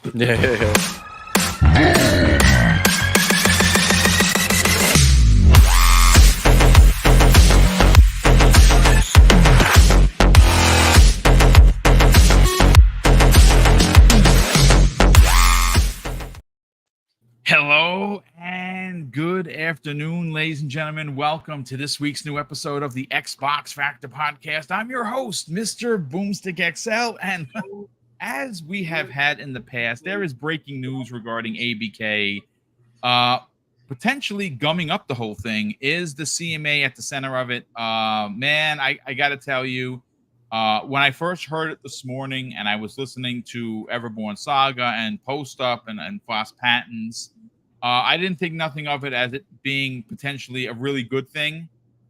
Yeah. Hello and good afternoon, ladies and gentlemen. Welcome to this week's new episode of the Xbox Factor Podcast. I'm your host, Mr. BoomStick XL, and as we have had in the past, there is breaking news regarding ABK. Potentially gumming up the whole thing. Is the CMA at the center of it? Man, I got to tell you, when I first heard it this morning and I was listening to Everborn Saga and Post Up and Foss Patents, I didn't think nothing of it as it being potentially a really good thing.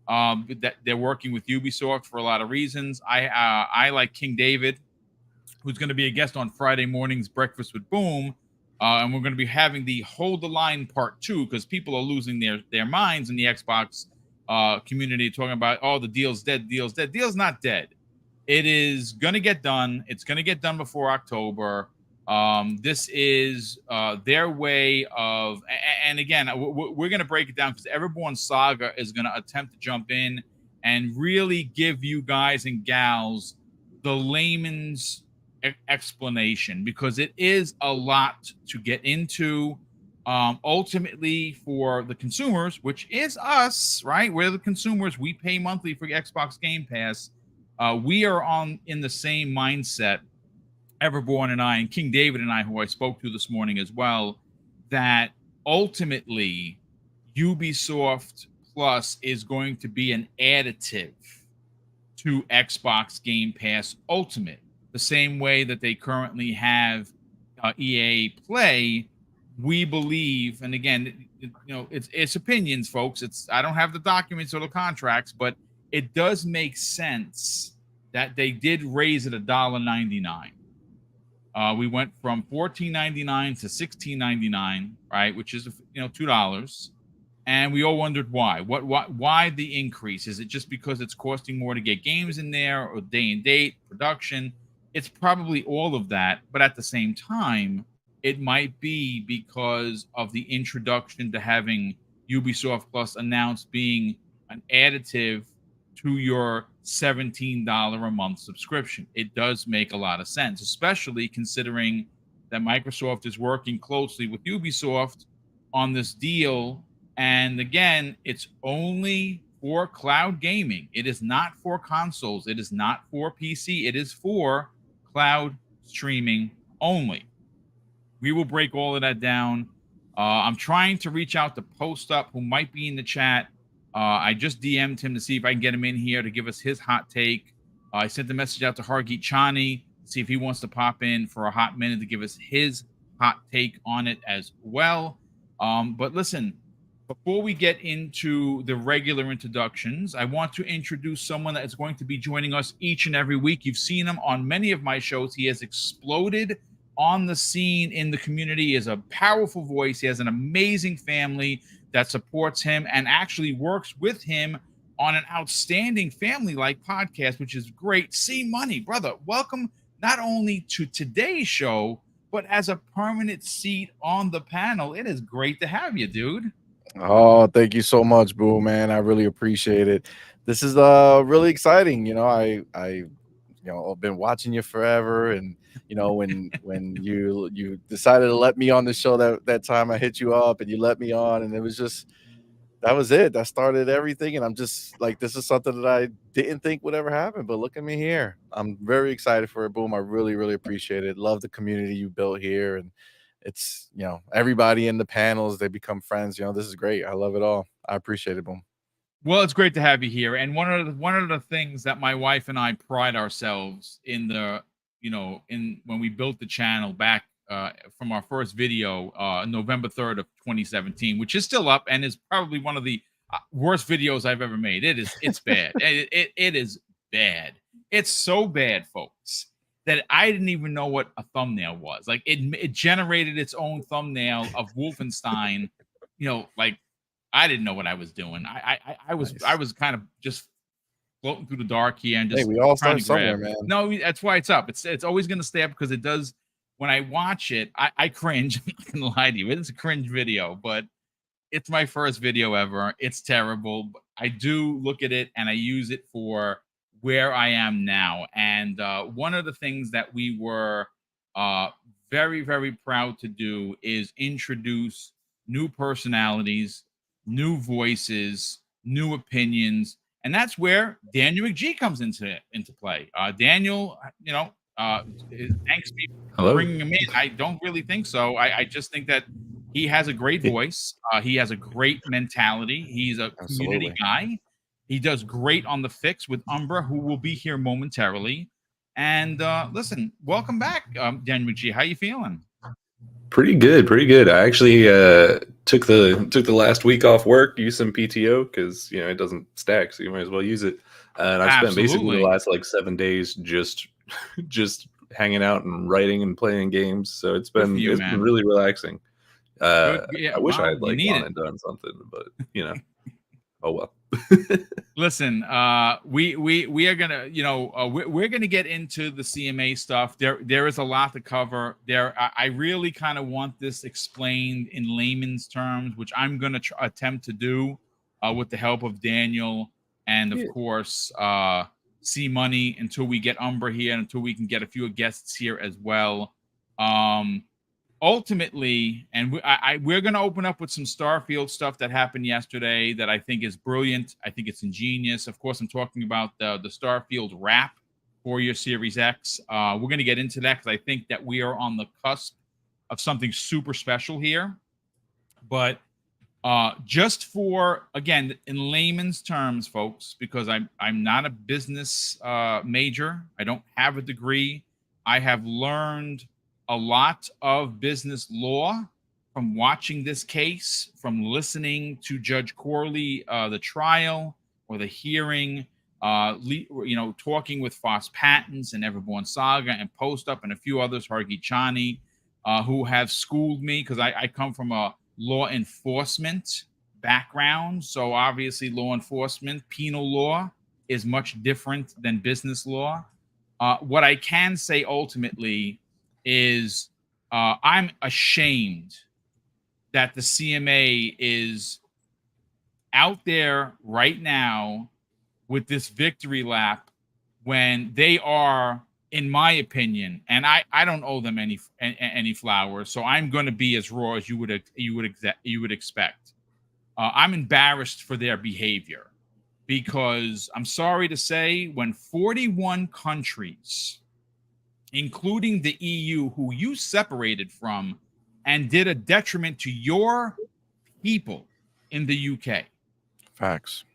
That they're working with Ubisoft for a lot of reasons. I like King David, who's going to be a guest on Friday morning's Breakfast with Boom. And we're going to be having the Hold the Line Part 2 because people are losing their minds in the Xbox community talking about, oh, the deal's dead, deal's dead. Deal's not dead. It is going to get done. It's going to get done before October. This is their way of, and again, we're going to break it down because Everborn Saga is going to attempt to jump in and really give you guys and gals the layman's explanation, because it is a lot to get into. Ultimately, for the consumers, which is us, right? We're the consumers. We pay monthly for Xbox Game Pass. We are in the same mindset, Everborn and I, and King David and I, who I spoke to this morning as well, that ultimately Ubisoft Plus is going to be an additive to Xbox Game Pass Ultimate, the same way that they currently have EA Play. We believe, and again, it's opinions, folks. I don't have the documents or the contracts, but it does make sense that they did raise it $1.99. We went from $14.99 to $16.99, right? Which is $2. And we all wondered why. Why the increase? Is it just because it's costing more to get games in there, or day and date production? It's probably all of that. But at the same time, it might be because of the introduction to having Ubisoft Plus announced being an additive to your $17 a month subscription. It does make a lot of sense, especially considering that Microsoft is working closely with Ubisoft on this deal. And again, it's only for cloud gaming. It is not for consoles. It is not for PC. It is for cloud streaming only. We will break all of that down. I'm trying to reach out to Post Up, who might be in the chat. I just DM'd him to see if I can get him in here to give us his hot take. I sent the message out to Hargeet Chani to see if he wants to pop in for a hot minute to give us his hot take on it as well. But listen, before we get into the regular introductions, I want to introduce someone that is going to be joining us each and every week. You've seen him on many of my shows. He has exploded on the scene in the community. He has a powerful voice. He has an amazing family that supports him and actually works with him on an outstanding family-like podcast, which is great. C Money, brother, welcome not only to today's show, but as a permanent seat on the panel. It is great to have you, dude. Oh, thank you so much, Boo, man. I really appreciate it. This is really exciting. I've been watching you forever, and when you decided to let me on the show that time, I hit you up and you let me on, and it was just that was it. That started everything, and I'm just like, this is something that I didn't think would ever happen, but look at me here. I'm very excited for it, Boom. I really, really appreciate it. Love the community you built here, and it's everybody in the panels, they become friends. This is great. I love it all. I appreciate it, Boom. Well, it's great to have you here. And one of the things that my wife and I pride ourselves in when we built the channel back from our first video, November 3rd of 2017, which is still up and is probably one of the worst videos I've ever made. It's bad. It is bad. It's so bad, folks, that I didn't even know what a thumbnail was. Like it generated its own thumbnail of Wolfenstein, like I didn't know what I was doing. I was kind of just floating through the dark here and just we all trying start to grab. somewhere, man. No, that's why it's up. It's always going to stay up because it does when I watch it, I cringe. I'm not gonna lie to you. It's a cringe video, but it's my first video ever. It's terrible. But I do look at it and I use it for where I am now. And one of the things that we were uh, very, very proud to do is introduce new personalities, new voices, new opinions. And that's where Daniel McGee comes into play. Daniel, thanks me for Hello. bringing him in. I don't really think so. I just think that he has a great voice. He has a great mentality. He's a community guy. He does great on the fix with Umbra, who will be here momentarily. And listen, welcome back, Daniel McGee. How you feeling? Pretty good. I actually took the last week off work, used some PTO because it doesn't stack, so you might as well use it. And I spent basically the last like 7 days just hanging out and writing and playing games. So it's been been really relaxing. I wish I had like gone and done something, but oh well. Listen, we are gonna, we're gonna get into the CMA stuff. There is a lot to cover. I really kind of want this explained in layman's terms, which I'm gonna attempt to do with the help of Daniel and of course C Money until we get Umbra here and until we can get a few guests here as well. Ultimately, and we're going to open up with some Starfield stuff that happened yesterday that I think is brilliant. I think it's ingenious. Of course, I'm talking about the Starfield wrap for your Series X. We're going to get into that because I think that we are on the cusp of something super special here. But just for, again, in layman's terms, folks, because I'm not a business major. I don't have a degree. I have learned a lot of business law from watching this case, from listening to Judge Corley, the trial or the hearing, talking with Foss Patents and Everborn Saga and Post Up and a few others, Hargi Chani, who have schooled me because I come from a law enforcement background. So obviously law enforcement, penal law is much different than business law. What I can say ultimately is I'm ashamed that the CMA is out there right now with this victory lap when they are, in my opinion, and I don't owe them any flowers, so I'm going to be as raw as you would expect. I'm embarrassed for their behavior because I'm sorry to say, when 41 countries, including the EU, who you separated from and did a detriment to your people in the UK. Facts.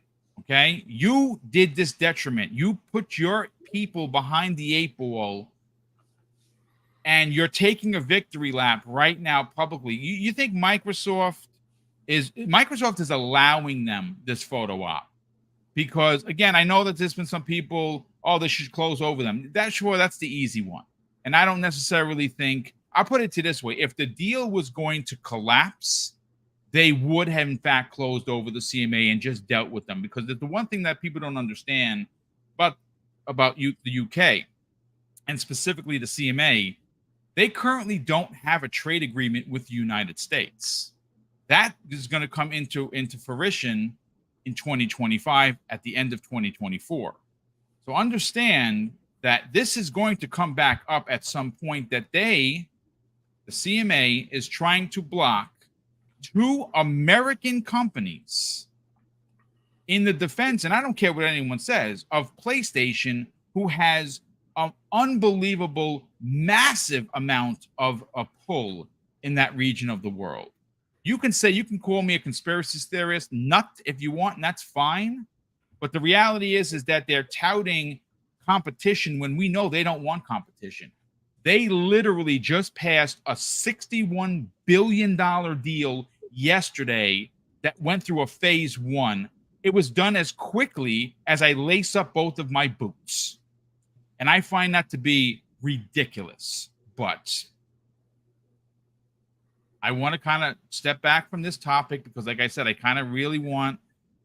Okay? You did this detriment. You put your people behind the 8 ball, and you're taking a victory lap right now publicly. You think Microsoft is allowing them this photo op? Because, again, I know that there's been some people, they should close over them. That's the easy one. And I don't necessarily think, I'll put it to this way. If the deal was going to collapse, they would have, in fact, closed over the CMA and just dealt with them. Because the one thing that people don't understand about the UK, and specifically the CMA, they currently don't have a trade agreement with the United States. That is going to come into fruition in 2025 at the end of 2024. So understand that this is going to come back up at some point, that the CMA is trying to block 2 American companies in the defense, and I don't care what anyone says, of PlayStation, who has an unbelievable, massive amount of a pull in that region of the world. You can call me a conspiracy theorist, nut, if you want, and that's fine. But the reality is that they're touting competition when we know they don't want competition. They literally just passed a $61 billion deal yesterday that went through a phase 1. It was done as quickly as I lace up both of my boots. And I find that to be ridiculous. But I want to kind of step back from this topic because, like I said, I kind of really want...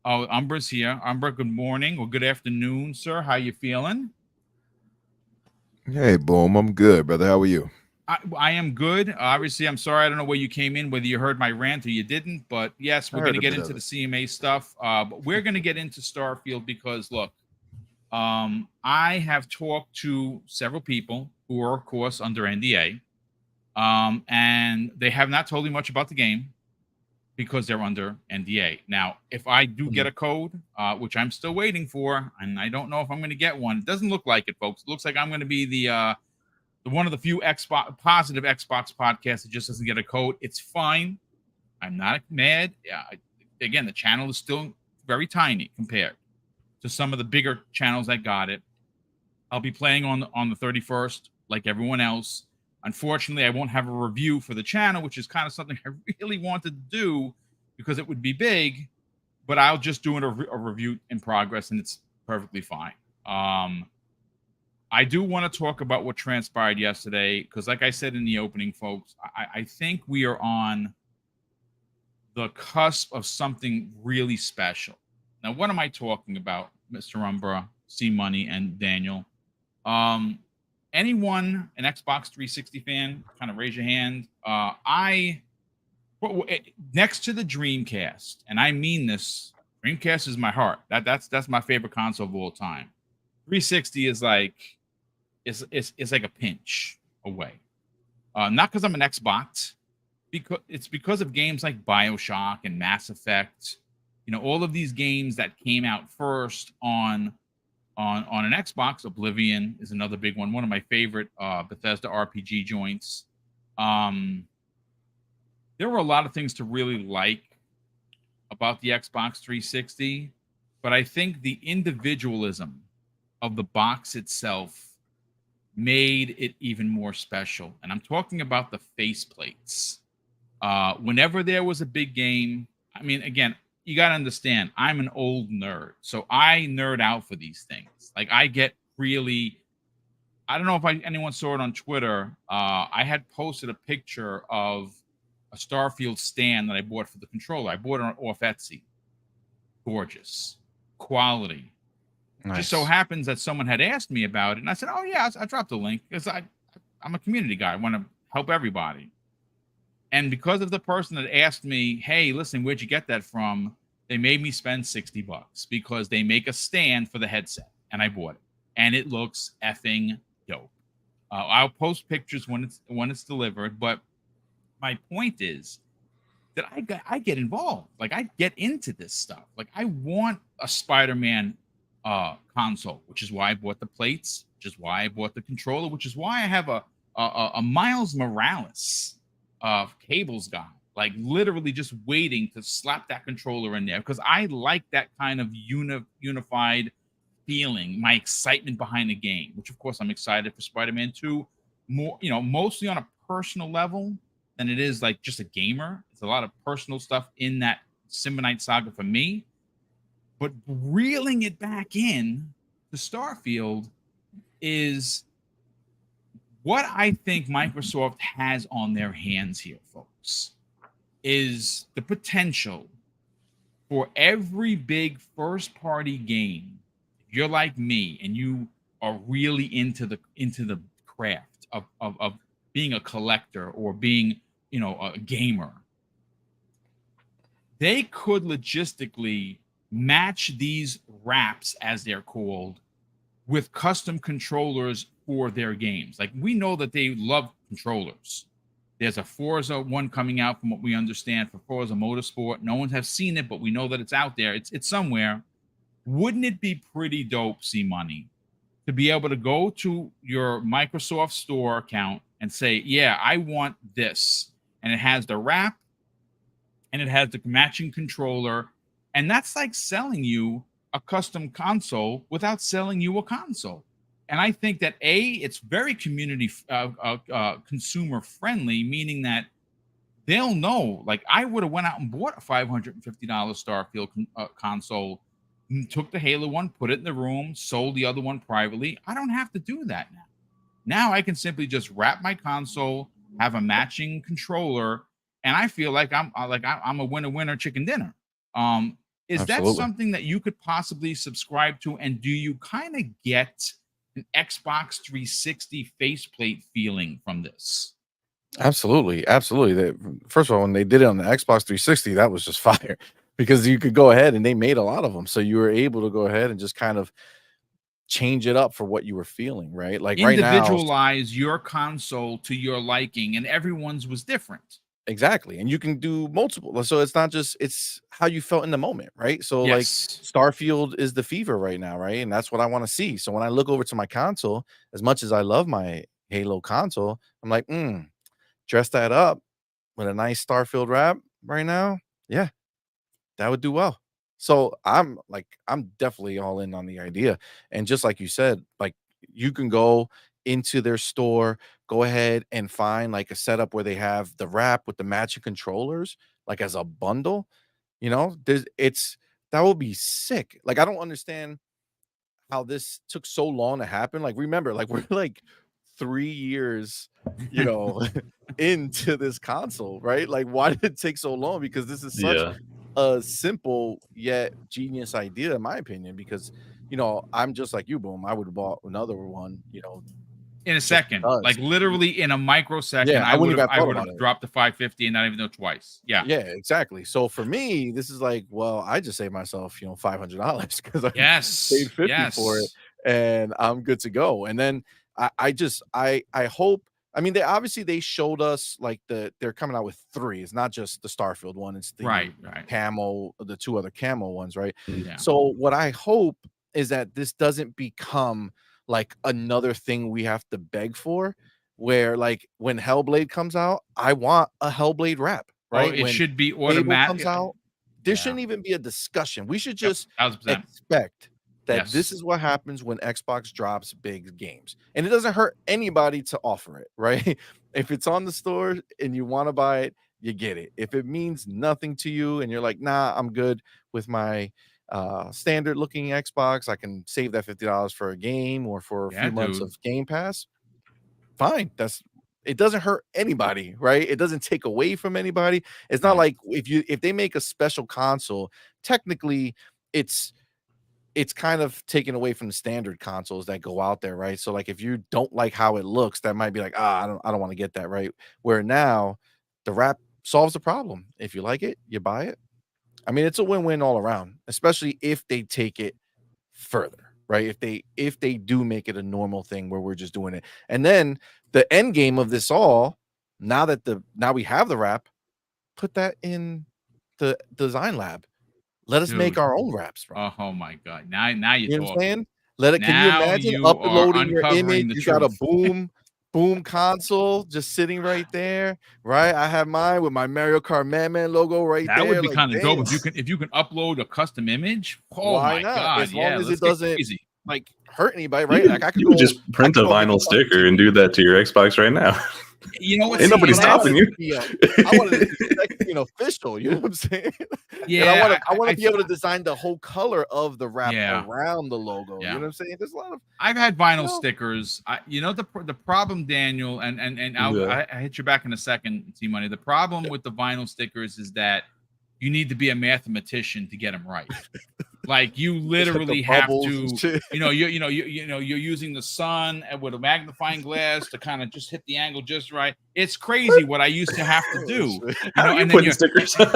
Oh, Umbra's here. Umbra, good morning or good afternoon, sir. How you feeling? Hey, Boom. I'm good, brother. How are you? I am good. Obviously, I'm sorry. I don't know where you came in, whether you heard my rant or you didn't. But yes, we're going to get into the CMA stuff. But we're going to get into Starfield because, look, I have talked to several people who are, of course, under NDA. And they have not told me much about the game because they're under NDA. Now, if I do get a code, which I'm still waiting for, and I don't know if I'm going to get one, it doesn't look like it, folks. It looks like I'm going to be the one of the few positive Xbox podcasts that just doesn't get a code. It's fine. I'm not mad. Again, the channel is still very tiny compared to some of the bigger channels that got it. I'll be playing on the 31st, like everyone else. Unfortunately, I won't have a review for the channel, which is kind of something I really wanted to do because it would be big. But I'll just do a review in progress, and it's perfectly fine. I do want to talk about what transpired yesterday because, like I said in the opening, folks, I think we are on the cusp of something really special. Now, what am I talking about, Mr. Umbra, C Money, and Daniel? Anyone an Xbox 360 fan, kind of raise your hand. Next to the Dreamcast, and I mean this, Dreamcast is my heart. That's my favorite console of all time. 360 is like it's like a pinch away. Not because I'm an Xbox, because of games like BioShock and Mass Effect. You know, all of these games that came out first on an Xbox. Oblivion is another big one. One of my favorite Bethesda RPG joints. There were a lot of things to really like about the Xbox 360, but I think the individualism of the box itself made it even more special. And I'm talking about the faceplates. Whenever there was a big game, I mean, again, you got to understand, I'm an old nerd, so I nerd out for these things. Like, I get really, I don't know if anyone saw it on Twitter. I had posted a picture of a Starfield stand that I bought for the controller. I bought it off Etsy. Gorgeous. Quality. Nice. Just so happens that someone had asked me about it, and I said, oh, yeah, I dropped the link because I'm a community guy. I want to help everybody. And because of the person that asked me, hey, listen, where'd you get that from? They made me spend $60 because they make a stand for the headset, and I bought it. And it looks effing dope. I'll post pictures when it's delivered, but my point is that I get involved. Like, I get into this stuff. Like, I want a Spider-Man console, which is why I bought the plates, which is why I bought the controller, which is why I have a Miles Morales cables guy, like literally just waiting to slap that controller in there because I like that kind of unified feeling, my excitement behind the game, which of course I'm excited for Spider-Man 2 more, mostly on a personal level than it is like just a gamer. It's a lot of personal stuff in that Symbionite saga for me, but reeling it back in to Starfield is what I think Microsoft has on their hands here, folks, is the potential for every big first-party game. If you're like me and you are really into the craft of being a collector or being, a gamer, they could logistically match these wraps, as they're called, with custom controllers for their games. Like, we know that they love controllers. There's a Forza one coming out, from what we understand, for Forza Motorsport. No one has seen it, but we know that it's out there. It's somewhere. Wouldn't it be pretty dope, C-Money, to be able to go to your Microsoft Store account and say, yeah, I want this. And it has the wrap, and it has the matching controller. And that's like selling you a custom console without selling you a console. And I think that it's very community consumer friendly, meaning that they'll know. Like, I would have went out and bought a $550 Starfield console, took the Halo one, put it in the room, sold the other one privately. I don't have to do that now. Now I can simply just wrap my console, have a matching controller, and I feel like I'm a winner chicken dinner. Is Absolutely. That something that you could possibly subscribe to? And do you kind of get an Xbox 360 faceplate feeling from this? Absolutely, absolutely. First of all, when they did it on the Xbox 360, that was just fire because you could go ahead and they made a lot of them, so you were able to go ahead and just kind of change it up for what you were feeling, right? Like right now, Individualize your console to your liking, and everyone's was different. exactly, and you can do multiple. So it's not just it's how you felt in the moment, right? So like Yes. Starfield is the fever right now, right? And that's what I want to see. So when I look over to my console, as much as I love my Halo console, I'm like, dress that up with a nice Starfield wrap right now. Yeah, that would do well. So I'm definitely all in on the idea. And just like you said, like you can go into their store, go ahead and find like a setup where they have the wrap with the matching controllers, like as a bundle. It's that would be sick. Like I don't understand how this took so long to happen. Like remember, like we're like 3 years, you know, into this console, right? Like why did it take so long? Because this is such Yeah. a simple yet genius idea, in my opinion. Because I'm just like you, Boom. I would have bought another one, In a just second, because. like literally in a microsecond, Yeah, I wouldn't even have I thought would about have it. dropped the 550 and not even know twice. Yeah. Yeah, exactly. So for me, this is like, well, I just saved myself, $500 because I Yes. paid 50 for it, Yes. and I'm good to go. And then I hope. I mean, they showed us like they're coming out with three. It's not just the Starfield one. It's the Right. Right. camo, the two other camo ones, right? Mm. Yeah. So what I hope is that this doesn't become like another thing we have to beg for, where like when Hellblade comes out, I want a Hellblade wrap, Oh, right? it When should be Fable comes automatic. out, there Yeah. shouldn't even be a discussion. We should Yep. just 1000%. expect that this Yes. is what happens when Xbox drops big games. And it doesn't hurt anybody to offer it, right? If it's on the store and you want to buy it, you get it. If it means nothing to you and you're like, nah, I'm good with my standard looking Xbox, I can save that $50 for a game or for a Yeah, few months dude. of Game Pass. Fine. It doesn't hurt anybody, right? It doesn't take away from anybody. It's not No. like if they make a special console, technically it's kind of taken away from the standard consoles that go out there, right? So like if you don't like how it looks, that might be like, I don't want to get that, right? Where now the wrap solves the problem. If you like it, you buy it. I mean, it's a win-win all around, especially if they take it further, right? If they do make it a normal thing where we're just doing it. And then the end game of this all, now we have the wrap, put that in the design lab. Let us make Dude. our own wraps, bro. Oh my God. Now you're You know what I'm talking. saying? Can you Now imagine you are uploading your image? uncovering the You got a truth. boom console just sitting right there, right? I have mine with my Mario Kart Man logo right That would there. be Like, kind of dope damn, if you can upload a custom image. Oh why my not? God. As long Yeah, as let's it get doesn't crazy. like hurt anybody, You right? could, Like you could just I print could a go make a vinyl custom sticker and image. do that to your Xbox right now. You know what? Ain't See, nobody But I want stopping it you. to be I wanted it to be sexy and official, you know what I'm saying? And Yeah, I want to be able to design the whole color of the wrap yeah, around the logo. You yeah. know what I'm saying? There's a lot of I've had vinyl know. stickers. The problem, Daniel, and Yeah. I hit you back in a second, T Money. The problem with the vinyl stickers is that you need to be a mathematician to get them right. Like you Just hit the literally have bubbles and to, shit. you're using the sun with a magnifying glass to kind of just hit the angle just right. It's crazy what I used to have to do, How are you and then putting stickers on?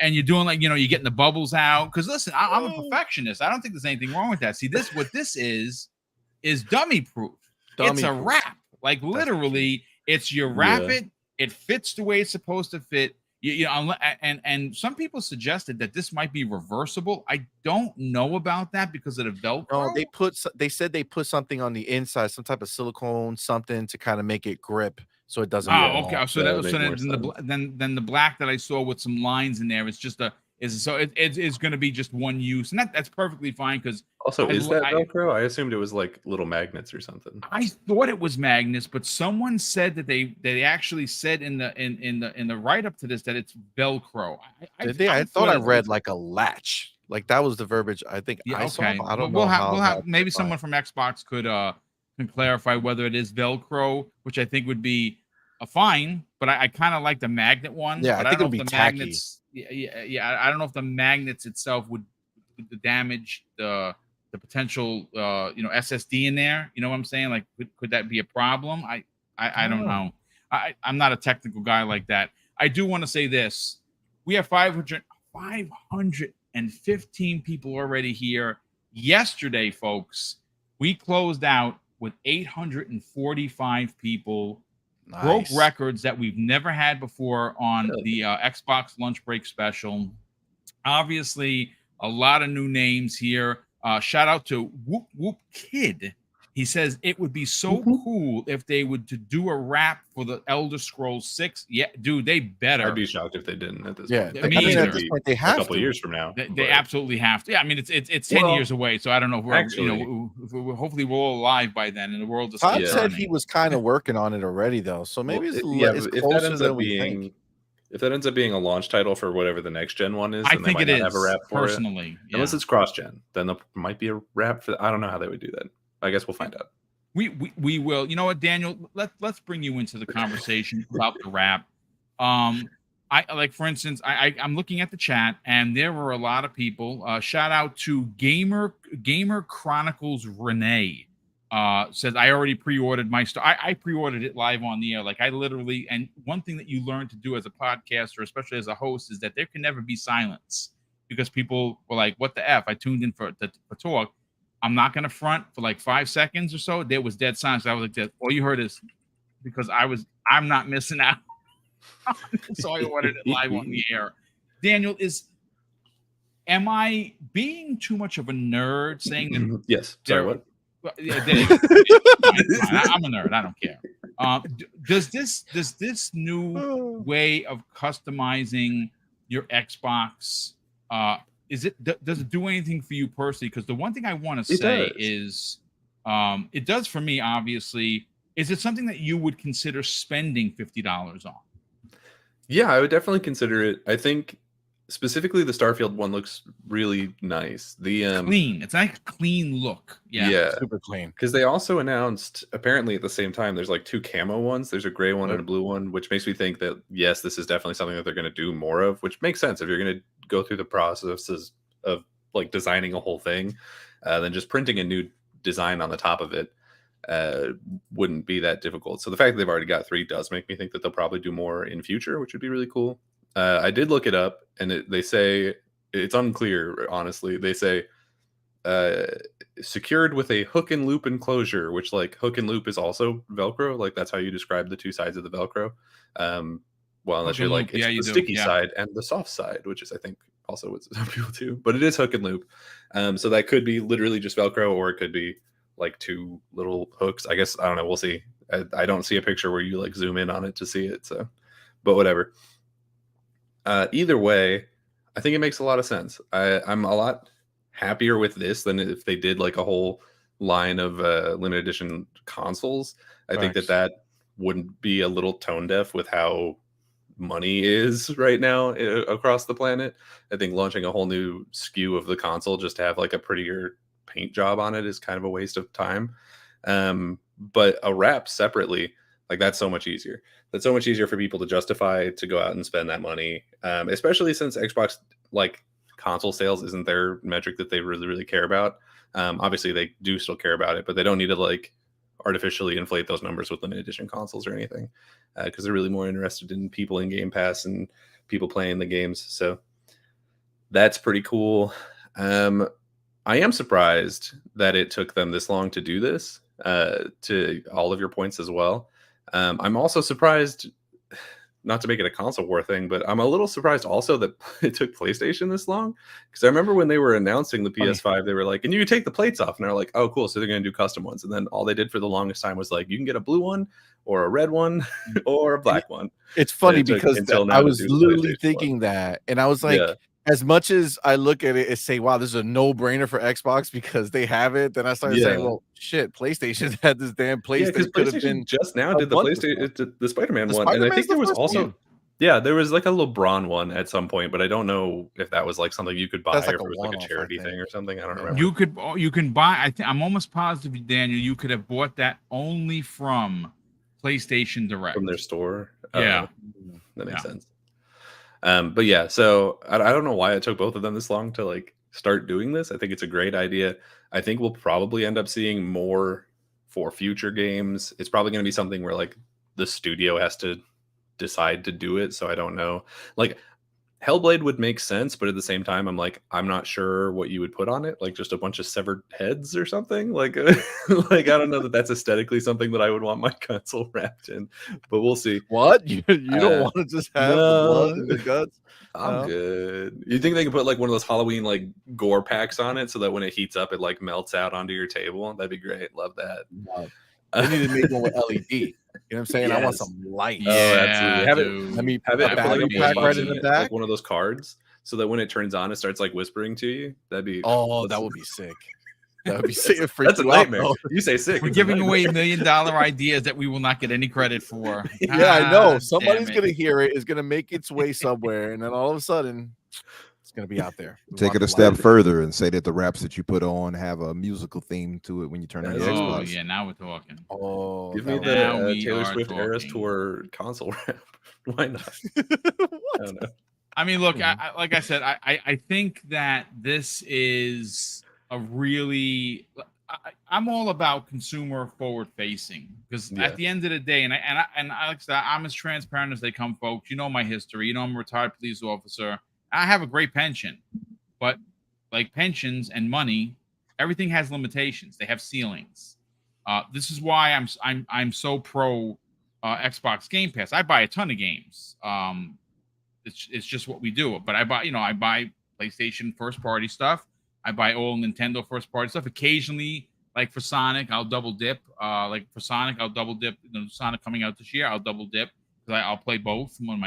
and you're doing like you're getting the bubbles out. Because listen, I'm a Oh, perfectionist. I don't think there's anything wrong with that. See, what this is dummy proof. It's dummy a proof. wrap. Like That's the key. literally, it's you wrap Yeah. it. It fits the way it's supposed to fit. And some people suggested that this might be reversible. I don't know about that because of the No, Velcro. they said they put something on the inside, some type of silicone, something to kind of make it grip so it doesn't Yeah. Oh, fall okay. off. So That would that make more then sense. the black that I saw with some lines in there is just it's going to be just one use, and that's perfectly fine because Also, is that I Velcro? I assumed it was like little magnets or something. I thought it was magnets, but someone said that they actually said in the write up to this that it's Velcro. Did they? I thought I read like a latch. Like that was the verbiage I think Yeah, I saw. okay. I Well, don't know how we'll have that's maybe defined. someone from Xbox can clarify whether it is Velcro, which I think would be a fine, but I kind of like the magnet one. Yeah, I But I think don't know it'll if be the tacky. magnets, I don't know if the magnets itself would damage the potential SSD in there. You know what I'm saying? Like, could that be a problem? I don't know. I'm not a technical guy like that. I do want to say this. We have 515 people already here. Yesterday, folks, we closed out with 845 people. Nice. Broke records that we've never had before on the Xbox Lunch Break Special. Obviously, a lot of new names here. Shout out to Whoop Whoop Kid. He says it would be so cool if they would to do a wrap for the Elder Scrolls 6. Yeah, dude, they better. I'd be shocked if they didn't at this point. Yeah, I mean, at this point, they have a couple years from now. They absolutely have to. Yeah, I mean, it's 10 years away, so I don't know if we're actually, hopefully we're all alive by then, and the world is. Todd said he was kind of working on it already, though, so maybe it's closer than we think. If that ends up being a launch title for whatever the next gen one is, I then think they might it not is have a wrap for personally. It. Unless it's cross gen, then there might be a wrap for. I don't know how they would do that. I guess we'll find out. We will. You know what, Daniel? Let's bring you into the conversation about the wrap. I like, for instance, I'm looking at the chat, and there were a lot of people. Shout out to Gamer Chronicles Renee. Says I already pre-ordered my stuff. I pre-ordered it live on the air. Like, I literally, and one thing that you learn to do as a podcaster, especially as a host, is that there can never be silence, because people were like, "What the F?" I tuned in for talk. I'm not going to front for like 5 seconds or so. There was dead silence. I was like, that. All you heard is because I'm not missing out. So I ordered it live on the air. Daniel, am I being too much of a nerd saying that? Yes. Sorry, what? Fine. I'm a nerd. I don't care. Does this new way of customizing your Xbox, does it do anything for you personally? Because the one thing I want to say is, it does for me, obviously. Is it something that you would consider spending $50 on? Yeah, I would definitely consider it. I think specifically the Starfield one looks really nice. Clean. It's like a clean look. Yeah, super clean. Because they also announced, apparently at the same time, there's like 2 camo ones. There's a gray one and a blue one, which makes me think that, yes, this is definitely something that they're going to do more of, which makes sense if you're going to go through the processes of like designing a whole thing, then just printing a new design on the top of it wouldn't be that difficult. So the fact that they've already got 3 does make me think that they'll probably do more in future, which would be really cool. I did look it up, and they say it's unclear, honestly. They say secured with a hook and loop enclosure, which, like, hook and loop is also Velcro. Like, that's how you describe the 2 sides of the Velcro. Well, unless you're like, it's the sticky side and the soft side, which is, I think, also what some people do. But it is hook and loop. So that could be literally just Velcro, or it could be like 2 little hooks. I guess, I don't know. We'll see. I don't see a picture where you like zoom in on it to see it. So, but whatever. Either way, I think it makes a lot of sense. I'm a lot happier with this than if they did like a whole line of limited edition consoles. I think that wouldn't be a little tone deaf with how money is right now across the planet. I think launching a whole new SKU of the console just to have like a prettier paint job on it is kind of a waste of time. But a wrap separately, like, that's so much easier. That's so much easier for people to justify to go out and spend that money, especially since Xbox, like, console sales isn't their metric that they really, really care about. Obviously, they do still care about it, but they don't need to, like, artificially inflate those numbers with limited edition consoles or anything, because they're really more interested in people in Game Pass and people playing the games. So that's pretty cool. I am surprised that it took them this long to do this, to all of your points as well. I'm also surprised, not to make it a console war thing, but I'm a little surprised also that it took PlayStation this long. Because I remember when they were announcing the PS5, they were like, and you can take the plates off. And they're like, oh, cool. So they're going to do custom ones. And then all they did for the longest time was like, you can get a blue one or a red one or a black one. It's funny because I was literally thinking that. And I was like, as much as I look at it and say, wow, this is a no-brainer for Xbox because they have it, then I started saying, well, shit, PlayStation had this damn PlayStation. Could have been just now did the PlayStation, the Spider-Man one. And I think there was also, there was like a LeBron one at some point, but I don't know if that was like something you could buy or if it was like a charity thing or something. I don't remember. You can buy, I'm almost positive, Daniel, you could have bought that only from PlayStation Direct. From their store? Yeah. That makes sense. But yeah, so I don't know why it took both of them this long to like start doing this. I think it's a great idea. I think we'll probably end up seeing more for future games. It's probably going to be something where like the studio has to decide to do it. So I don't know. Like Hellblade would make sense, but at the same time, I'm like, I'm not sure what you would put on it. Like just a bunch of severed heads or something. Like, like I don't know that that's aesthetically something that I would want my console wrapped in. But we'll see. What you don't want to just have the blood and the guts? I'm good. You think they could put like one of those Halloween like gore packs on it so that when it heats up, it like melts out onto your table? That'd be great. Love that. No. They need to make one with LED. You know what I'm saying? Yes. I want some light. Oh, absolutely. Have it have a battery pack right in the back, like one of those cards, so that when it turns on, it starts like whispering to you. That'd be that would be sick. That would be sick. That's a nightmare. You say sick. We're giving away $1 million ideas that we will not get any credit for. Yeah, I know. Somebody's gonna hear it. It's gonna make its way somewhere, and then all of a sudden, it's gonna be out there. Take it a step further and say that the wraps that you put on have a musical theme to it when you turn on your Xbox. Oh yeah, now we're talking. Oh, give me the Taylor Swift Eras Tour console wrap. Why not? I don't know. I mean, look, like I said, I think that this is a really. I'm all about consumer forward facing because at the end of the day, and like I said, I'm as transparent as they come, folks. You know my history. You know I'm a retired police officer. I have a great pension, but like pensions and money, everything has limitations. They have ceilings. This is why I'm so pro Xbox Game Pass. I buy a ton of games. It's just what we do. But I buy PlayStation first party stuff. I buy all Nintendo first party stuff. Occasionally, like for Sonic, I'll double dip. Sonic coming out this year, I'll double dip because I'll play both with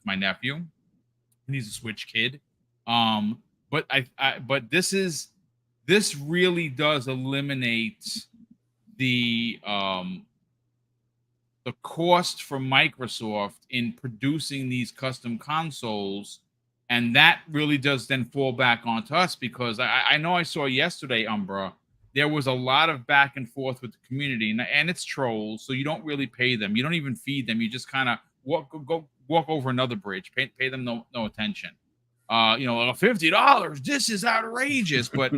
my nephew. And he's a Switch kid. But this really does eliminate the cost for Microsoft in producing these custom consoles. And that really does then fall back onto us because I know I saw yesterday, Umbra, there was a lot of back and forth with the community, and it's trolls, so you don't really pay them. You don't even feed them. You just kind of walk over another bridge, pay them no attention. Like $50, this is outrageous, but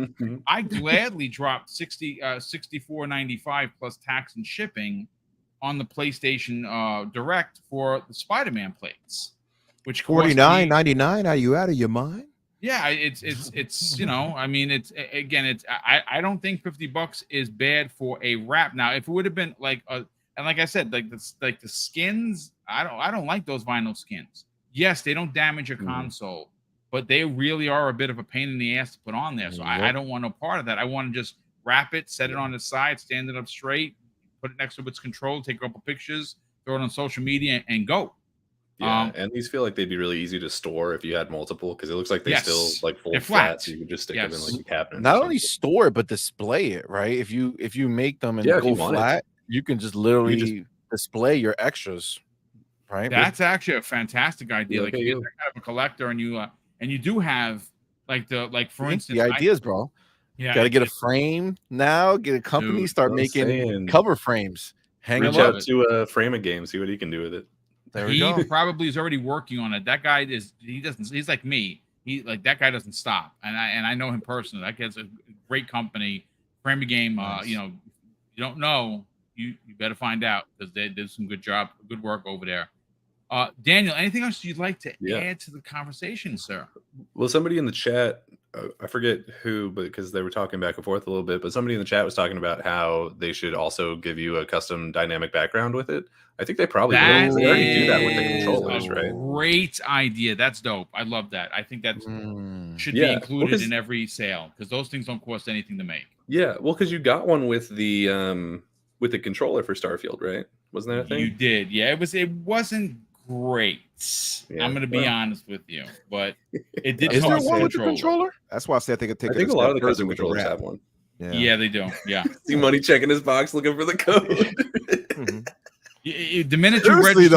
I gladly dropped $64.95 plus tax and shipping on the PlayStation Direct for the Spider-Man plates. Which $49.99? Are you out of your mind? Yeah, it's I mean I don't think $50 is bad for a wrap. Now, if it would have been like and like I said, like the skins, I don't like those vinyl skins. Yes, they don't damage your console, but they really are a bit of a pain in the ass to put on there. So I don't want no part of that. I want to just wrap it, set it on the side, stand it up straight, put it next to its control, take a couple pictures, throw it on social media, and go. Yeah, and these feel like they'd be really easy to store if you had multiple because it looks like they still like fold flat, so you could just stick them in like a cabinet. Not only store it, but display it, right? If you make them and go flat, you can just literally display your extras, right? That's actually a fantastic idea. Like you get that kind of a collector, and you do have for instance, the ideas, bro. Yeah, got to get a frame now. Get a company, start making cover frames. Reach out to a Frame a Game, see what he can do with it. He probably is already working on it. That guy he's like me. That guy doesn't stop. And I know him personally. That guy's a great company. Frame a Game, nice. You don't know, you better find out because they did some good work over there. Daniel, anything else you'd like to add to the conversation, sir? Well, somebody in the chat, I forget who, but because they were talking back and forth a little bit, but somebody in the chat was talking about how they should also give you a custom dynamic background with it. I think they probably will. They already do that with the controllers, right? Great idea. That's dope. I love that. I think that should be included in every sale because those things don't cost anything to make. Yeah, well, because you got one with the controller for Starfield, right? Wasn't that a thing? You did. Yeah, it wasn't great. Yeah, I'm going to be honest with you, but it did. Is there one with the controller? That's why I said I think a lot of the custom controllers have one. Yeah, they do. Yeah. See Money checking his box looking for the code. The minute you register,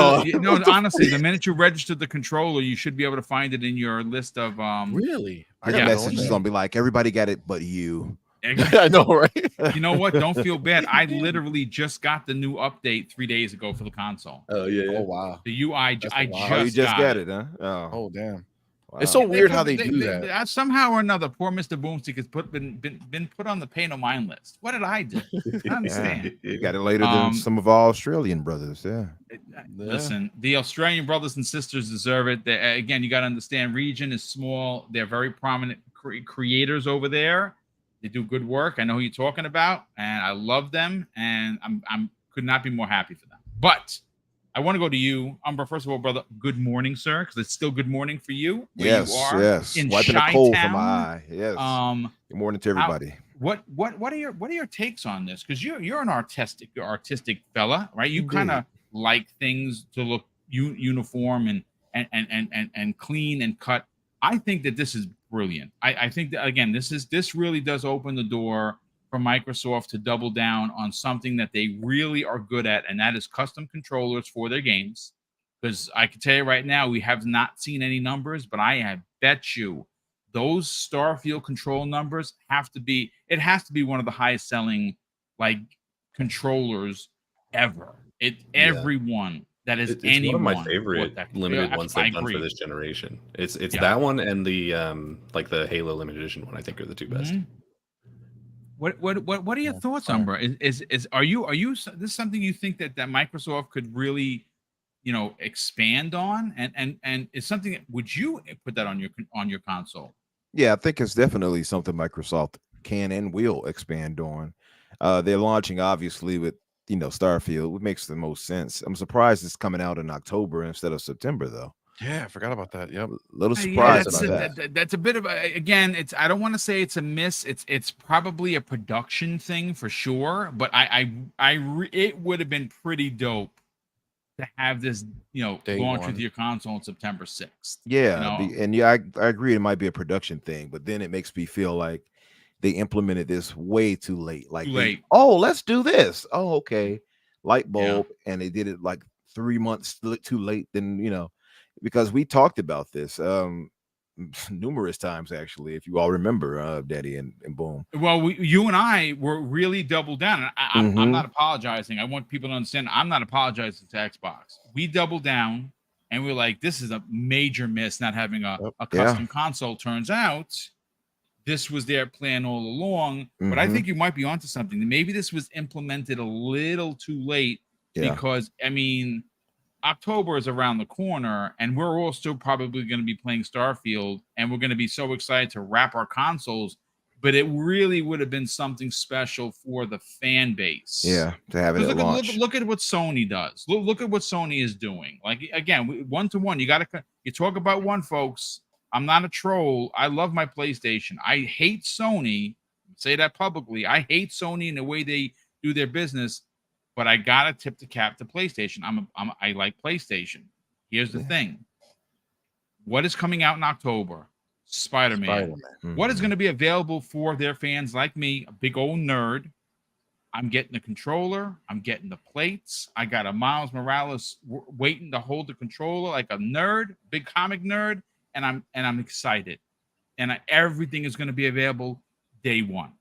honestly, the minute you registered the controller, you should be able to find it in your list of. Really? I got messages gonna be like, everybody got it, but you. I know, right? You know what? Don't feel bad. I literally just got the new update 3 days ago for the console. Oh yeah. Oh wow. The UI. You just got it, huh? Oh damn. Wow. It's so weird how they do that. Somehow or another, poor Mr. Boomstick has been put on the pay no mind list. What did I do? I don't understand. You got it later than some of our Australian brothers. Listen, the Australian brothers and sisters deserve it. Again, you got to understand, region is small. They're very prominent creators over there. They do good work. I know who you're talking about, and I love them, and I'm could not be more happy for them. But I want to go to you, Umbra. First of all, brother, good morning, sir, because it's still good morning for you. Yes, you are yes. In Wiping the cold from my eye. Yes. Good morning to everybody. What are your takes on this? Because you're an artistic fella, right? You kind of like things to look uniform and clean and cut. I think that this is brilliant. I think that, again, this really does open the door for Microsoft to double down on something that they really are good at, and that is custom controllers for their games. Because I can tell you right now, we have not seen any numbers, but I bet you those Starfield control numbers has to be one of the highest selling controllers ever. Everyone that is it's one of my favorite limited ones they've done for this generation. It's that one and the the Halo limited edition one, I think, are the two best. What are your thoughts, Umbra? Is this something you think that Microsoft could really, expand on, and is something, would you put that on your console? Yeah, I think it's definitely something Microsoft can and will expand on. They're launching obviously with Starfield, which makes the most sense. I'm surprised it's coming out in October instead of September, though. Yeah, I forgot about that. Yep. A little surprised about that. That's a bit of again, I don't want to say it's a miss. It's probably a production thing for sure, but it would have been pretty dope to have this, launch with your console on September 6th. Yeah, I agree it might be a production thing, but then it makes me feel like they implemented this way too late. Let's do this. Oh, okay. Light bulb, and they did it 3 months too late. Then because we talked about this numerous times, actually, if you all remember, Daddy and Boom. Well, you and I were really doubled down. And I'm not apologizing. I want people to understand I'm not apologizing to Xbox. We doubled down, and we're like, this is a major miss not having a custom console. Turns out this was their plan all along. But I think you might be onto something. Maybe this was implemented a little too late because, October is around the corner, and we're all still probably going to be playing Starfield, and we're going to be so excited to wrap our consoles. But it really would have been something special for the fan base. Yeah, to have it at launch. Look at what Sony does. Look at what Sony is doing. Again, one-to-one. You talk about one, folks. I'm not a troll. I love my PlayStation. I hate Sony. Say that publicly. I hate Sony in the way they do their business. But I gotta tip the cap to PlayStation. I like PlayStation. Here's the thing. What is coming out in October? Spider-Man. What is going to be available for their fans like me, a big old nerd? I'm getting the controller. I'm getting the plates. I got a Miles Morales waiting to hold the controller like a nerd, big comic nerd, and I'm excited. And everything is going to be available day one.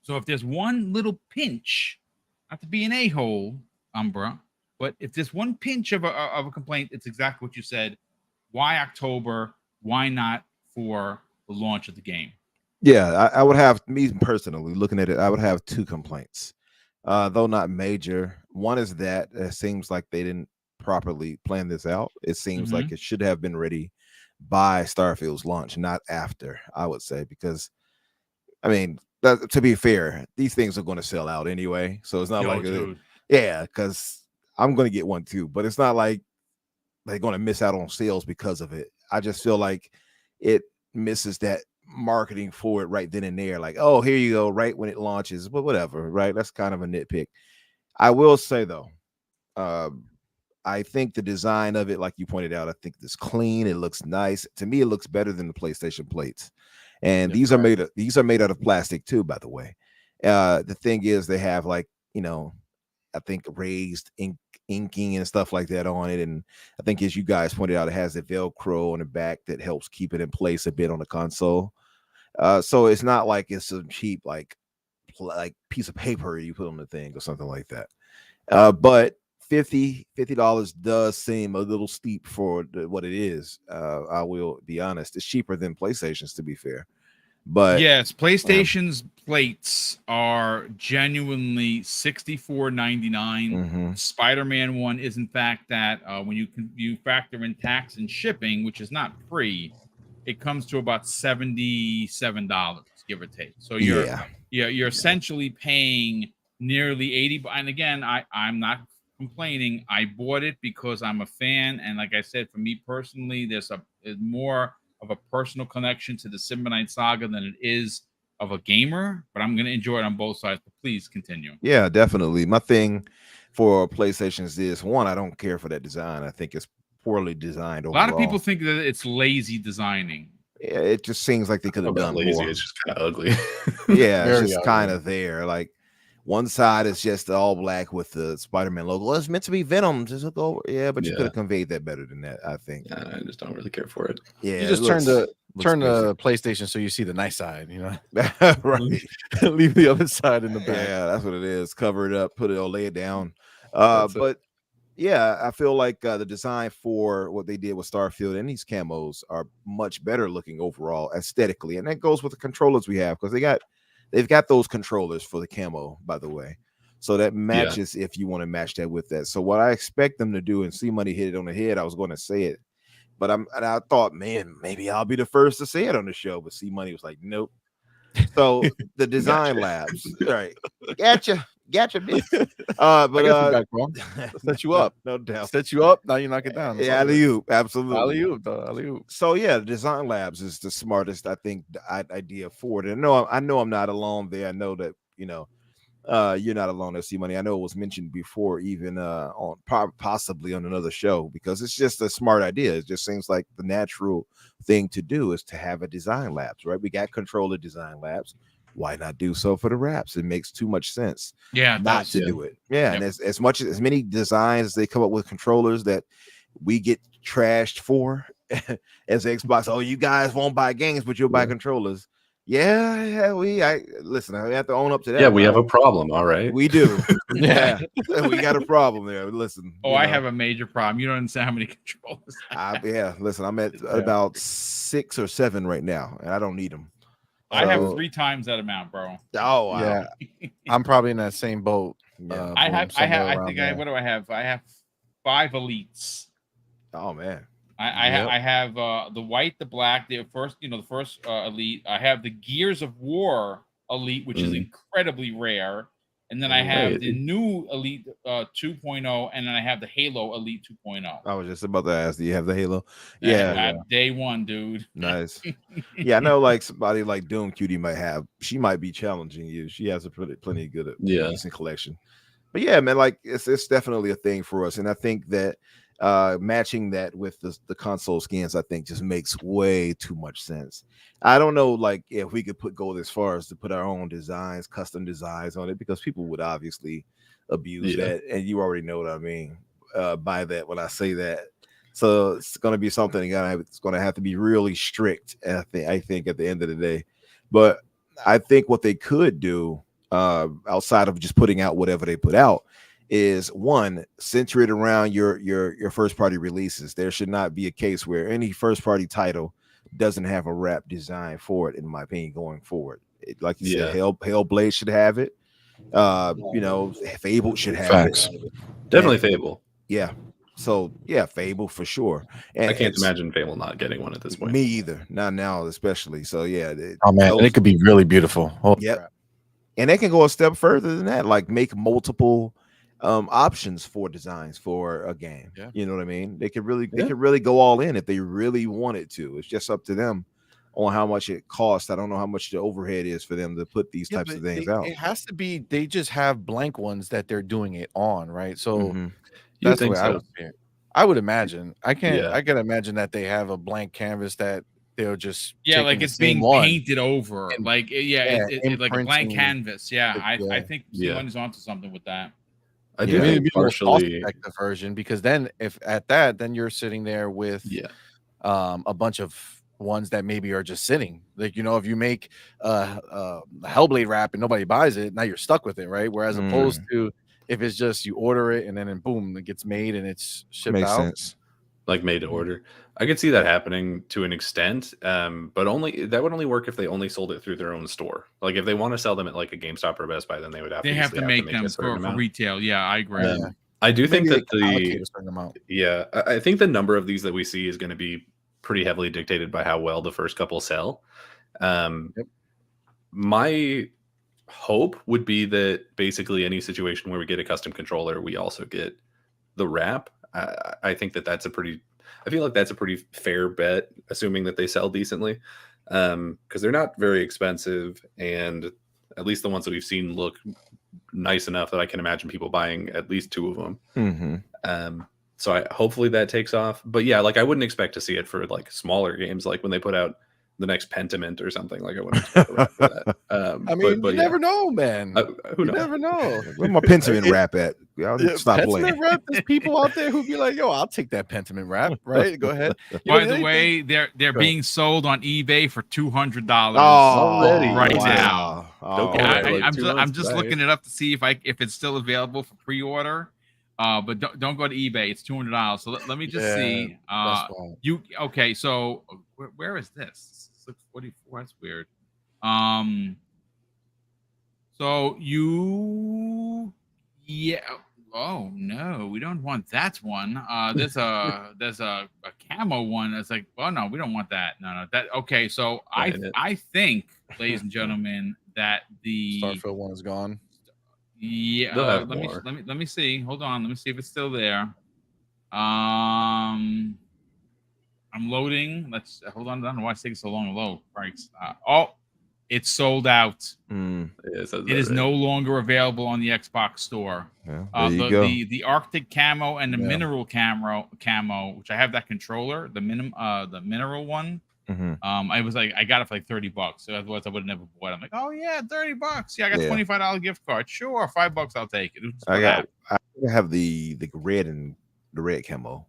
So if there's one little pinch, not to be an a-hole, Umbra, but if there's one pinch of a complaint, it's exactly what you said. Why October? Why not for the launch of the game? Yeah, I would have, me personally, looking at it, I would have two complaints, though not major. One is that it seems like they didn't properly plan this out. It seems like it should have been ready by Starfield's launch, not after, I would say, because, to be fair, these things are going to sell out anyway. So it's not because I'm going to get one too, but it's not like they're going to miss out on sales because of it. I just feel like it misses that marketing for it right then and there. Like, oh, here you go, right when it launches, but whatever, right? That's kind of a nitpick. I will say though, I think the design of it, like you pointed out, I think it's clean. It looks nice. To me, it looks better than the PlayStation plates. And these are made out of plastic too, by the way. The thing is, they have I think raised inking and stuff like that on it. And I think, as you guys pointed out, it has the Velcro on the back that helps keep it in place a bit on the console. So it's not like it's a cheap like piece of paper you put on the thing or something like that. But $50 does seem a little steep for what it is. I will be honest. It's cheaper than PlayStation's, to be fair. But yes, PlayStation's plates are genuinely $64.99. Spider-Man one is in fact that when you factor in tax and shipping, which is not free, it comes to about $77, give or take. So you're essentially paying nearly 80. And again, I'm not complaining. I bought it because I'm a fan, and like I said, for me personally, there's more of a personal connection to the Symphonite Saga than it is of a gamer, but I'm going to enjoy it on both sides. But please continue. Yeah, definitely. My thing for PlayStations is, one, I don't care for that design. I think it's poorly designed overall. A lot of people think that it's lazy designing. Yeah, it just seems like they could have done lazy. more. It's just kind of ugly. Yeah, it's just kind of there. Like one side is just all black with the Spider-Man logo. Well, it's meant to be Venom. Just look over. Yeah, but you could have conveyed that better than that, I think. I just don't really care for it. Yeah, you just turn the PlayStation so you see the nice side, you know. Right. Leave the other side in the back. Yeah, that's what it is. Cover it up, put it or lay it down. But yeah, I feel like the design for what they did with Starfield and these camos are much better looking overall aesthetically, and that goes with the controllers we have, because they've got those controllers for the camo, by the way. So that matches if you want to match that with that. So what I expect them to do, and C Money hit it on the head, I was going to say it, but I thought, man, maybe I'll be the first to say it on the show, but C Money was like, nope. So the design labs, right? Gotcha, bitch. But set you up, no doubt. Set you up. Now you knock it down. Yeah, alley-oop, absolutely. Alley-oop. So yeah, the design labs is the smartest, I think, idea for it. And I know I'm not alone there. I know that you're not alone there, C Money. I know it was mentioned before, even on possibly on another show, because it's just a smart idea. It just seems like the natural thing to do is to have a design labs, right? We got controller design labs. Why not do so for the wraps? It makes too much sense. Yeah, not to do it. Yeah, and as many designs as they come up with controllers that we get trashed for as Xbox. Oh, you guys won't buy games, but you'll buy controllers. Yeah, I have to own up to that. Yeah, we have a problem. All right, we do. Yeah, we got a problem there. Listen. I have a major problem. You don't understand how many controllers. Listen, I'm at about 6 or 7 right now, and I don't need them. I have 3 times that amount, bro. Oh wow. Yeah, I'm probably in that same boat. Yeah. What do I have? I have 5 elites. Oh man. I have the white, the black, the first elite. I have the Gears of War elite, which is incredibly rare, and then I have the new elite 2.0, and then I have the Halo elite 2.0. I was just about to ask, do you have the Halo? Yeah. Day one, dude. Nice. Yeah, I know, like somebody like Doom Cutie she might be challenging you. She has a plenty good decent collection. But yeah, man, like it's definitely a thing for us, and I think that matching that with the console skins, I think just makes way too much sense. I don't know, like if we could go as far as to put our own designs, custom designs on it, because people would obviously abuse that, and you already know what I mean by that when I say that. So it's going to be something it's going to have to be really strict, I think at the end of the day. But I think what they could do outside of just putting out whatever they put out is, one, center it around your first party releases. There should not be a case where any first party title doesn't have a wrap design for it, in my opinion, going forward. Like you said, Hellblade should have it. Fable should have it. Definitely Fable. Yeah. So yeah, Fable for sure. And I can't imagine Fable not getting one at this point. Me either. Not now, especially. So yeah. It could be really beautiful. Yep. And they can go a step further than that, like make multiple options for designs for a game. Yeah. You know what I mean? They could really go all in if they really wanted to. It's just up to them on how much it costs. I don't know how much the overhead is for them to put these types of things out. It has to be, they just have blank ones that they're doing it on, right? So that's the way I would imagine. I can imagine that they have a blank canvas that they'll just like it's being painted over, like like a blank canvas. I think someone is onto something with that. I do think maybe partially the version, because then if at that, then you're sitting there with a bunch of ones that maybe are just sitting. Like, if you make a Hellblade wrap and nobody buys it, now you're stuck with it, right? Whereas opposed to if it's just you order it and then boom, it gets made and it's shipped Makes out. sense. Like made to order. I could see that happening to an extent, but that would only work if they only sold it through their own store. Like if they want to sell them at like a GameStop or Best Buy, then they would have to make them a certain for amount. retail. Yeah, I agree. I do think that allocate a certain amount. I think the number of these that we see is going to be pretty heavily dictated by how well the first couple sell. My hope would be that basically any situation where we get a custom controller, we also get the wrap. I think that's I feel like that's a pretty fair bet, assuming that they sell decently, because they're not very expensive, and at least the ones that we've seen look nice enough that I can imagine people buying at least 2 of them. So hopefully that takes off. But yeah, like I wouldn't expect to see it for like smaller games, like when they put out the next Pentiment or something. Like I wouldn't expect a wrap for that. I mean, you never know, man. Who knows? You never know. Where's my Pentiment wrap at? Y'all stop playing. Pentiment wrap. There's people out there who be like, "Yo, I'll take that Pentiment wrap." Right? Go ahead. By the way, they're being sold on eBay for $200 already right now. I'm just looking it up to see if it's still available for pre-order. But don't go to eBay. It's $200. So let me just see. Okay? So where is this? 644. That's weird. So oh no, we don't want that one. There's a camo one that's like, oh no, we don't want that. No, that okay. So I think, ladies and gentlemen, that the Starfield one is gone. Yeah, let me see. Hold on, let me see if it's still there. I'm loading. Let's hold on. I don't know why it's taking so long to load. Christ. It's sold out. It is no longer available on the Xbox store. Yeah, there you go. The Arctic camo and the mineral camo, which I have that controller, the mineral one. I was like, I got it for like $30, so otherwise I would have never bought it. I'm like, oh yeah, $30. Yeah, I got $25 gift card. Sure, $5 I'll take it. I have the red and the red camo.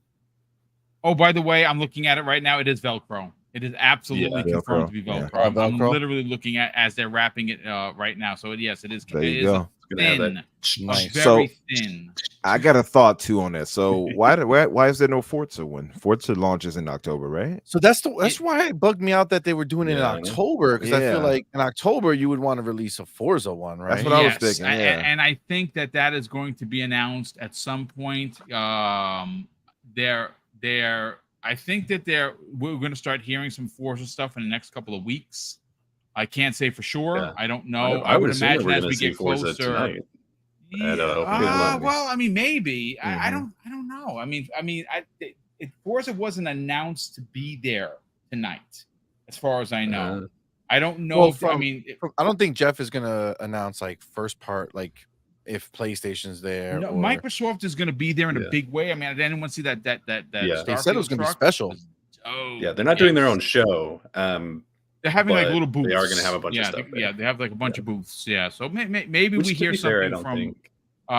Oh, by the way, I'm looking at it right now. It is Velcro. It is absolutely confirmed to be Velcro. Yeah. I'm literally looking at as they're wrapping it right now. So yes, it is. There you go. Thin, nice. Very thin. I got a thought too on that. So why is there no Forza one? Forza launches in October, right? So that's why it bugged me out that they were doing it in October, because I feel like in October you would want to release a Forza one, right? That's what I was thinking. And I think that is going to be announced at some point. I think that we're going to start hearing some Forza stuff in the next couple of weeks. I can't say for sure. Yeah. I don't know. I would imagine as we get closer. Tonight well, I mean, maybe. I don't know. I mean, Forza wasn't announced to be there tonight, as far as I know. I don't know. I don't think Jeff is going to announce like first part, like if PlayStation's there. No, Microsoft is going to be there in a big way. I mean, did anyone see that? They said it was going to be special. They're not doing their own show. They're having like little booths. They are going to have a bunch of stuff. Yeah, they have like a bunch of booths. Yeah, so maybe we hear something from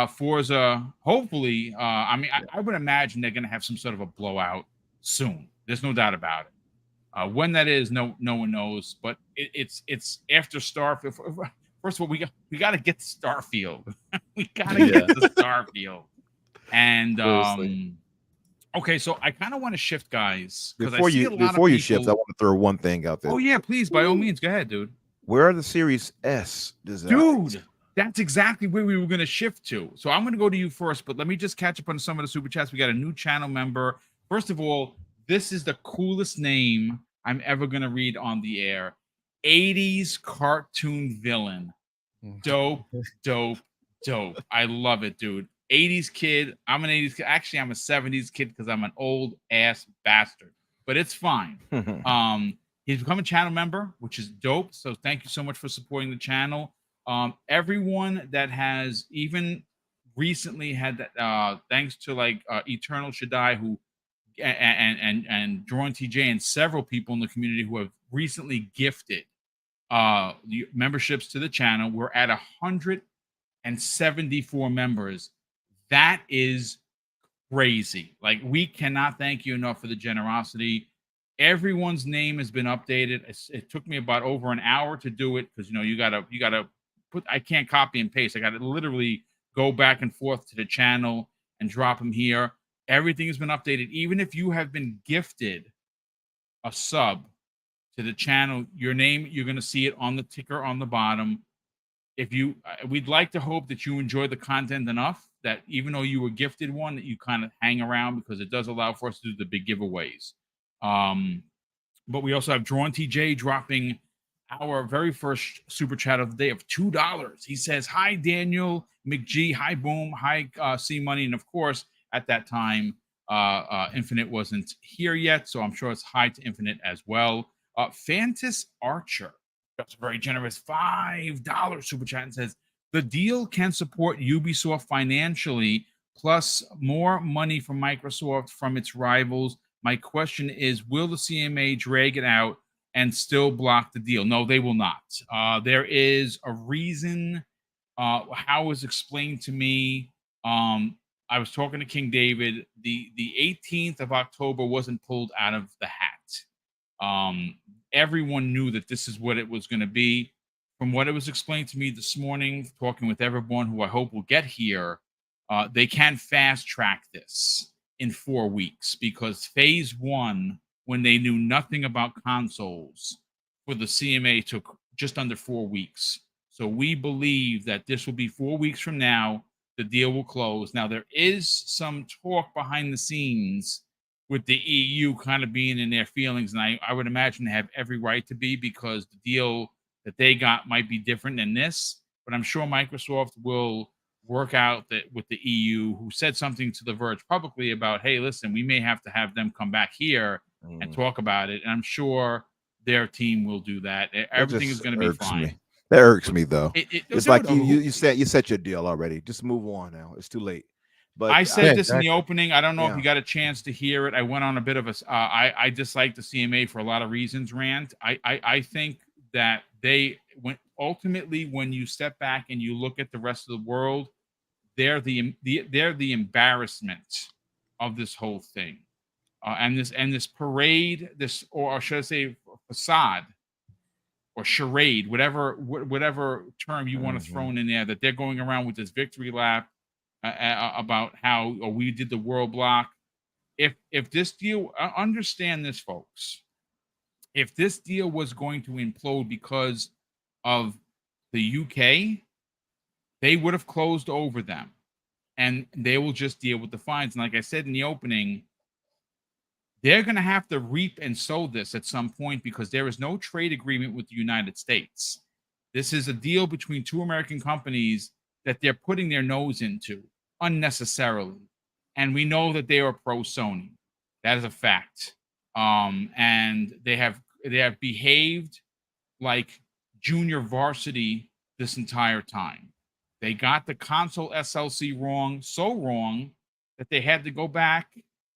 Forza. Hopefully, I would imagine they're going to have some sort of a blowout soon. There's no doubt about it. When that is, no one knows. But it's after Starfield. First of all, we got to get to Starfield. We got to get to Starfield. And okay, so I kind of want to shift, guys. Before you shift, I want to throw one thing out there. Oh yeah, please, by all means, go ahead, dude. Where are the Series S designs? Dude, that's exactly where we were going to shift to. So I'm going to go to you first, but let me just catch up on some of the super chats. We got a new channel member. First of all, this is the coolest name I'm ever going to read on the air. 80s cartoon villain. Dope. I love it, dude. 80s kid. I'm an 80s kid. Actually, I'm a 70s kid because I'm an old ass bastard. But it's fine. He's become a channel member, which is dope. So thank you so much for supporting the channel. Everyone that has even recently had that, thanks to like Eternal Shaddai, who and Drawing TJ and several people in the community who have recently gifted memberships to the channel. We're at 174 members. That is crazy. Like, we cannot thank you enough for the generosity. Everyone's name has been updated. It took me about over an hour to do it because you gotta put. I can't copy and paste. I got to literally go back and forth to the channel and drop them here. Everything has been updated. Even if you have been gifted a sub to the channel, your name, you're going to see it on the ticker on the bottom. If you, we'd like to hope that you enjoy the content enough that even though you were gifted one, that you kind of hang around, because it does allow for us to do the big giveaways. But we also have Drawn TJ dropping our very first super chat of the day of $2. He says, "Hi, Daniel McG. Hi, Boom. Hi, C Money." And of course, at that time, Infinite wasn't here yet, so I'm sure it's hi to Infinite as well. Fantas Archer, that's a very generous $5 super chat, and says, "The deal can support Ubisoft financially, plus more money from Microsoft from its rivals. My question is, will the CMA drag it out and still block the deal?" No, they will not. There is a reason. How it was explained to me. I was talking to King David. The 18th of October wasn't pulled out of the hat. Everyone knew that this is what it was going to be. From what it was explained to me this morning, talking with everyone who I hope will get here, they can fast track this in 4 weeks, because phase one, when they knew nothing about consoles, for the CMA took just under 4 weeks. So we believe that this will be 4 weeks from now. The deal will close. Now, there is some talk behind the scenes with the EU kind of being in their feelings, and I would imagine they have every right to be, because the deal that they got might be different than this. But I'm sure Microsoft will work out that with the EU, who said something to The Verge publicly about, hey, listen, we may have to have them come back here and talk about it. And I'm sure their team will do that. Everything is going to be fine. That irks me, though. It's like you set your deal already. Just move on now. It's too late. But I said this in the opening. I don't know if you got a chance to hear it. I went on a bit of a I dislike the CMA for a lot of reasons rant. I think that ultimately, when you step back and you look at the rest of the world, they're the embarrassment of this whole thing, and this parade, this, or should I say facade or charade, whatever term you want to throw in there, that they're going around with this victory lap about how we did the world block. If this deal, understand this, folks, if this deal was going to implode because of the UK, they would have closed over them, and they will just deal with the fines. And like I said in the opening, they're going to have to reap and sow this at some point, because there is no trade agreement with the United States. This is a deal between two American companies that they're putting their nose into unnecessarily. And we know that they are pro Sony. That is a fact. And they have behaved like junior varsity this entire time. They got the console SLC wrong, so wrong that they had to go back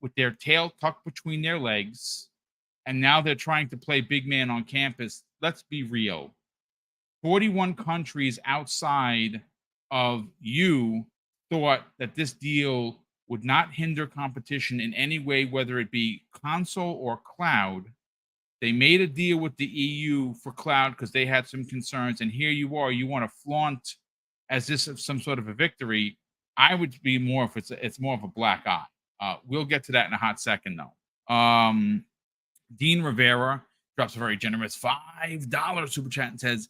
with their tail tucked between their legs, and now they're trying to play big man on campus. Let's be real. 41 countries outside of you thought that this deal would not hinder competition in any way, whether it be console or cloud. They made a deal with the EU for cloud because they had some concerns, and here you are. You want to flaunt as this is some sort of a victory. I would be more if it's more of a black eye. We'll get to that in a hot second, though. Dean Rivera drops a very generous $5 super chat and says,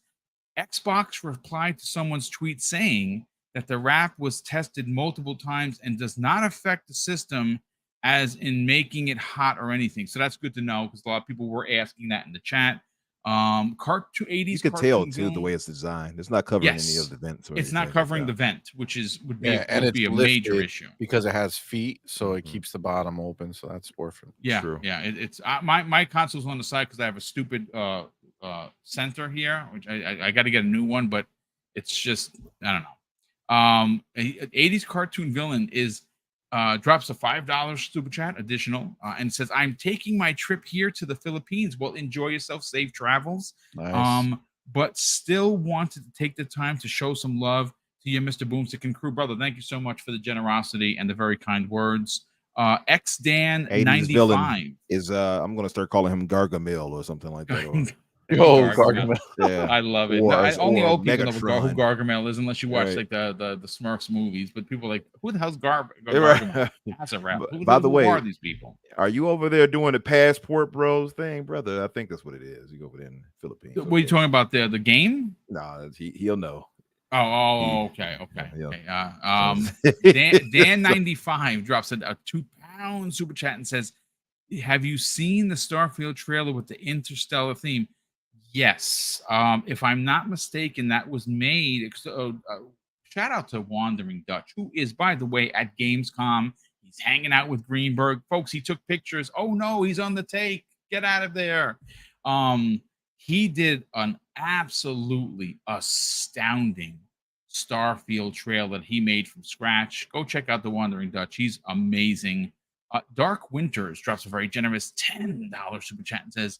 Xbox replied to someone's tweet saying that the wrap was tested multiple times and does not affect the system as in making it hot or anything. So that's good to know, because a lot of people were asking that in the chat. 80s. You could tell too the way it's designed. It's not covering any of the vents. It's not covering the vent, which would be a major issue because it has feet, so it keeps the bottom open. So that's orphan. Yeah, true. Yeah. It's my console's on the side because I have a stupid center here, which I got to get a new one, but it's just I don't know. 80s cartoon villain drops a $5 super chat additional and says, I'm taking my trip here to the Philippines. Well, enjoy yourself. Safe travels. Nice. But still wanted to take the time to show some love to you, Mr. Boomstick and crew. Brother, thank you so much for the generosity and the very kind words. XDan95 is I'm going to start calling him Gargamel or something like that. Gargamel. Yeah, I love it. Only old people know who Gargamel is, unless you watch like the Smurfs movies. But people are like, who the hell's Gargamel? That's a rap. By the way, who are these people? Are you over there doing the Passport Bros thing, brother? I think that's what it is. You go over there in the Philippines. What are you talking about? The game? No, he'll know. Okay. Dan95 drops a £2 super chat and says, have you seen the Starfield trailer with the interstellar theme? Yes. If I'm not mistaken, that was made. Shout out to Wandering Dutch, who is, by the way, at Gamescom. He's hanging out with Greenberg. Folks, he took pictures. Oh, no, he's on the take. Get out of there. He did an absolutely astounding Starfield trailer that he made from scratch. Go check out the Wandering Dutch. He's amazing. Dark Winters drops a very generous $10 super chat and says,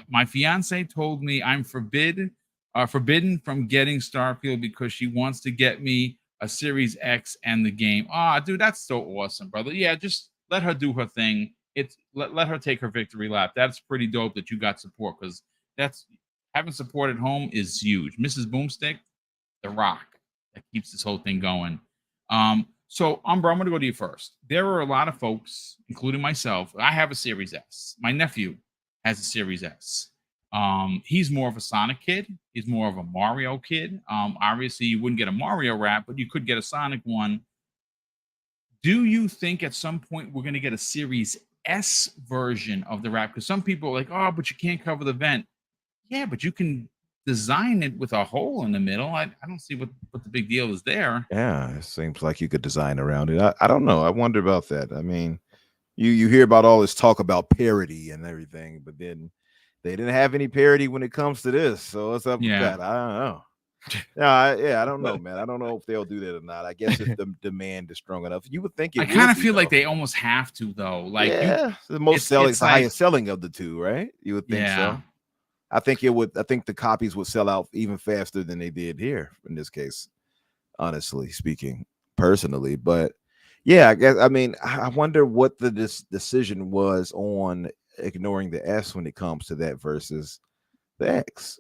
my fiance told me I'm forbidden from getting Starfield because she wants to get me a Series X and the game. Dude, that's so awesome, brother. Yeah, just let her do her thing. Let her take her victory lap. That's pretty dope that you got support, because that's having support at home is huge. Mrs. Boomstick, the rock that keeps this whole thing going. So Umbra, I'm going to go to you first. There are a lot of folks, including myself. I have a Series S. My nephew has a Series S. He's more of a Sonic kid. He's more of a Mario kid. Obviously, you wouldn't get a Mario wrap, but you could get a Sonic one. Do you think at some point we're going to get a Series S version of the wrap? Because some people are like, oh, but you can't cover the vent. Yeah, but you can design it with a hole in the middle. I don't see what the big deal is there. Yeah, it seems like you could design around it. I don't know. I wonder about that. I mean, you hear about all this talk about parity and everything, but then they didn't have any parity when it comes to this. So what's up with that? I don't know. I don't know, man. I don't know if they'll do that or not. I guess if the demand is strong enough, you would think it. I kind of feel like they almost have to, though. Like, the most selling, the highest selling of the two, right? You would think so. I think the copies would sell out even faster than they did here in this case, honestly speaking, personally. But yeah, I wonder what the decision was on ignoring the S when it comes to that versus the X.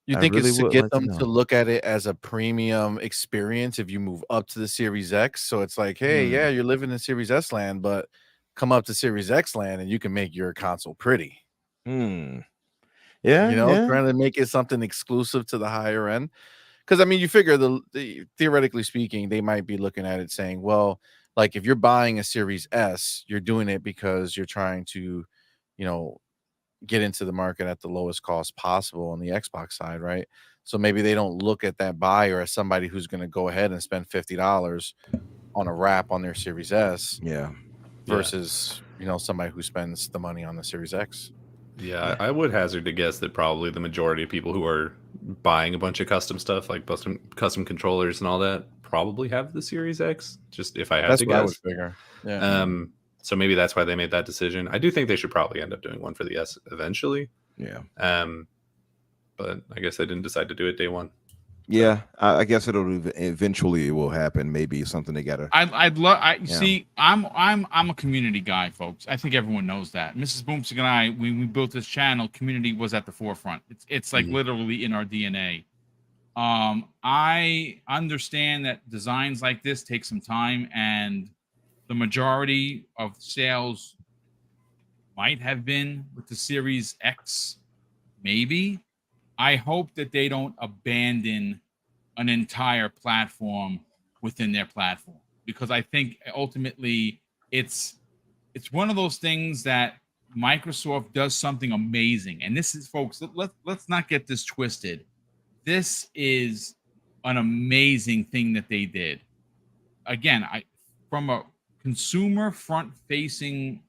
You think it's to get them to look at it as a premium experience if you move up to the Series X? So it's like, hey, yeah, you're living in Series S land, but come up to Series X land and you can make your console pretty. Yeah, trying to make it something exclusive to the higher end. Because I mean, you figure theoretically speaking, they might be looking at it saying, well, like if you're buying a Series S, you're doing it because you're trying to, get into the market at the lowest cost possible on the Xbox side, right? So maybe they don't look at that buyer as somebody who's going to go ahead and spend $50 on a wrap on their Series S. Yeah. Versus, somebody who spends the money on the Series X. Yeah, I would hazard to guess that probably the majority of people who are buying a bunch of custom stuff, like custom controllers and all that, probably have the Series X. Just if I had to guess. I would figure. Yeah. So maybe that's why they made that decision. I do think they should probably end up doing one for the S eventually. Yeah. But I guess they didn't decide to do it day one. Yeah, I guess eventually it will happen. Maybe something they gotta. See. I'm a community guy, folks. I think everyone knows that. Mrs. Boomstick and I, when we built this channel, community was at the forefront. It's like literally in our DNA. I understand that designs like this take some time, and the majority of sales might have been with the Series X, maybe. I hope that they don't abandon an entire platform within their platform, because I think ultimately it's one of those things that Microsoft does something amazing. And this is, folks, let's not get this twisted. This is an amazing thing that they did. Again, from a consumer front-facing,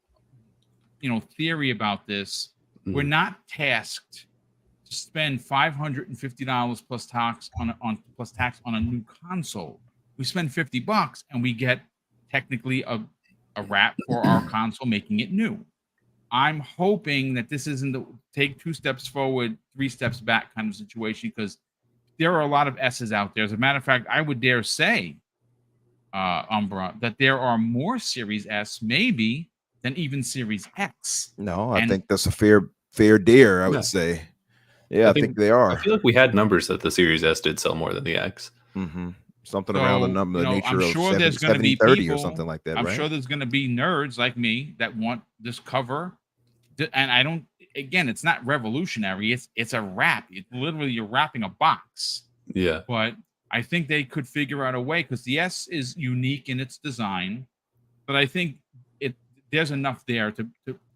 theory about this, we're not tasked to spend $550 plus tax on a new console. We spend $50 and we get technically a wrap for our console, making it new. I'm hoping that this isn't the take 2 steps forward, 3 steps back kind of situation, because there are a lot of S's out there. As a matter of fact, I would dare say, Umbra, that there are more Series S maybe than even Series X. No, I think that's a fair dare, I would say. Yeah, I think they are. I feel like we had numbers that the Series S did sell more than the X. Something around the number, the nature I'm of sure 70, there's going to be 30 people, or something like that, I'm right? sure there's going to be nerds like me that want this cover. And I don't, again, it's not revolutionary. It's a wrap. It's literally you're wrapping a box. Yeah. But I think they could figure out a way, because the S is unique in its design. But I think there's enough there to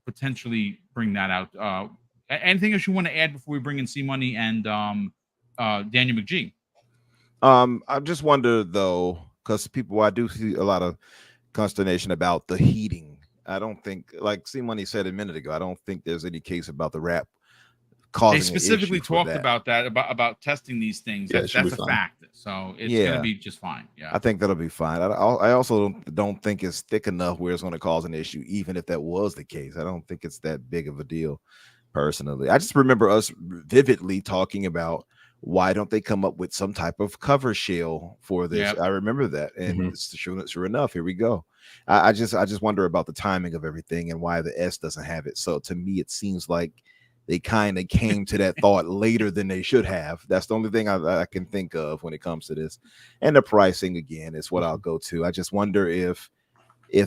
potentially bring that out. Anything else you want to add before we bring in C Money and Daniel McGee? I just wonder though, because I do see a lot of consternation about the heating. I don't think, like C Money said a minute ago, I don't think there's any case about the wrap causing. They specifically talked about that, about testing these things. Yeah, that's a fact. So it's going to be just fine. Yeah, I think that'll be fine. I also don't think it's thick enough where it's going to cause an issue, even if that was the case. I don't think it's that big of a deal, personally. I just remember us vividly talking about, why don't they come up with some type of cover shell for this? Yep. I remember that, and sure enough, here we go. I just wonder about the timing of everything and why the S doesn't have it. So to me, it seems like they kind of came to that thought later than they should have. That's the only thing I can think of when it comes to this. And the pricing, again, is what I'll go to. I just wonder if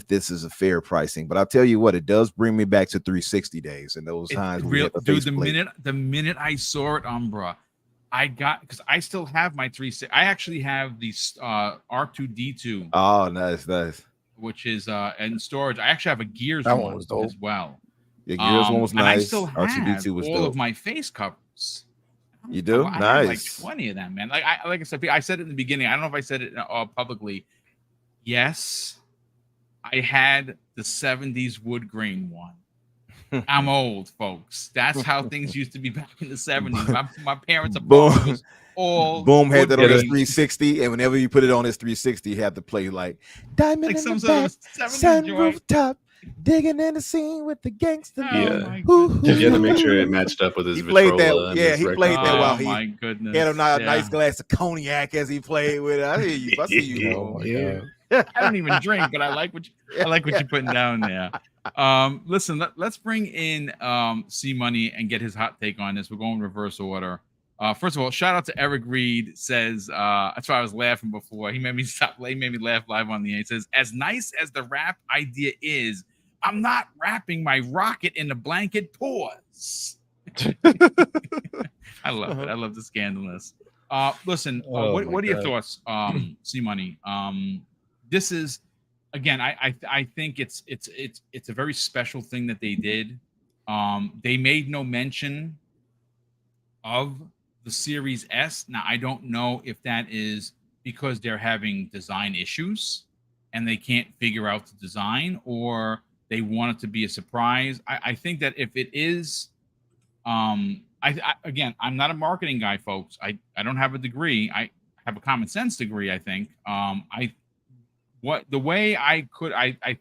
this is a fair pricing. But I'll tell you what, it does bring me back to 360 days and those times. The minute I saw it, Umbra, because I still have my 360. I actually have the R2D2. Oh, nice. Which is in storage. I actually have a Gears one as well. The Gears one was nice. I still have R2D2 was all of my face covers. You do? I nice. have like 20 of them, man. Like I said it in the beginning. I don't know if I said it publicly. Yes, I had the 70s wood grain one. I'm old, folks. That's how things used to be back in the 70s. My parents' apartment was all Boom had that on his 360, and whenever you put it on his 360, he had to play like Diamond like in some the sort back, of sunroof top, digging in the scene with the gangster. You had to make sure it matched up with his Victrola. He played that while he had a nice nice glass of cognac as he played with it. I hear you. I see you. Oh my God. I don't even drink, but I like what you're putting down there. Listen, let's bring in C Money and get his hot take on this. We're going in reverse order. First of all, shout out to Eric Reed. Says that's why I was laughing before. He made me laugh live on the air. He says, as nice as the wrap idea is, I'm not wrapping my rocket in a blanket. Pause. I love it. I love the scandalous. Listen, what are your thoughts, C Money? This is, again, I think it's a very special thing that they did. They made no mention of the Series S. Now, I don't know if that is because they're having design issues and they can't figure out the design, or they want it to be a surprise. I think that if it is, again, I'm not a marketing guy, folks. I don't have a degree. I have a common sense degree, I think. I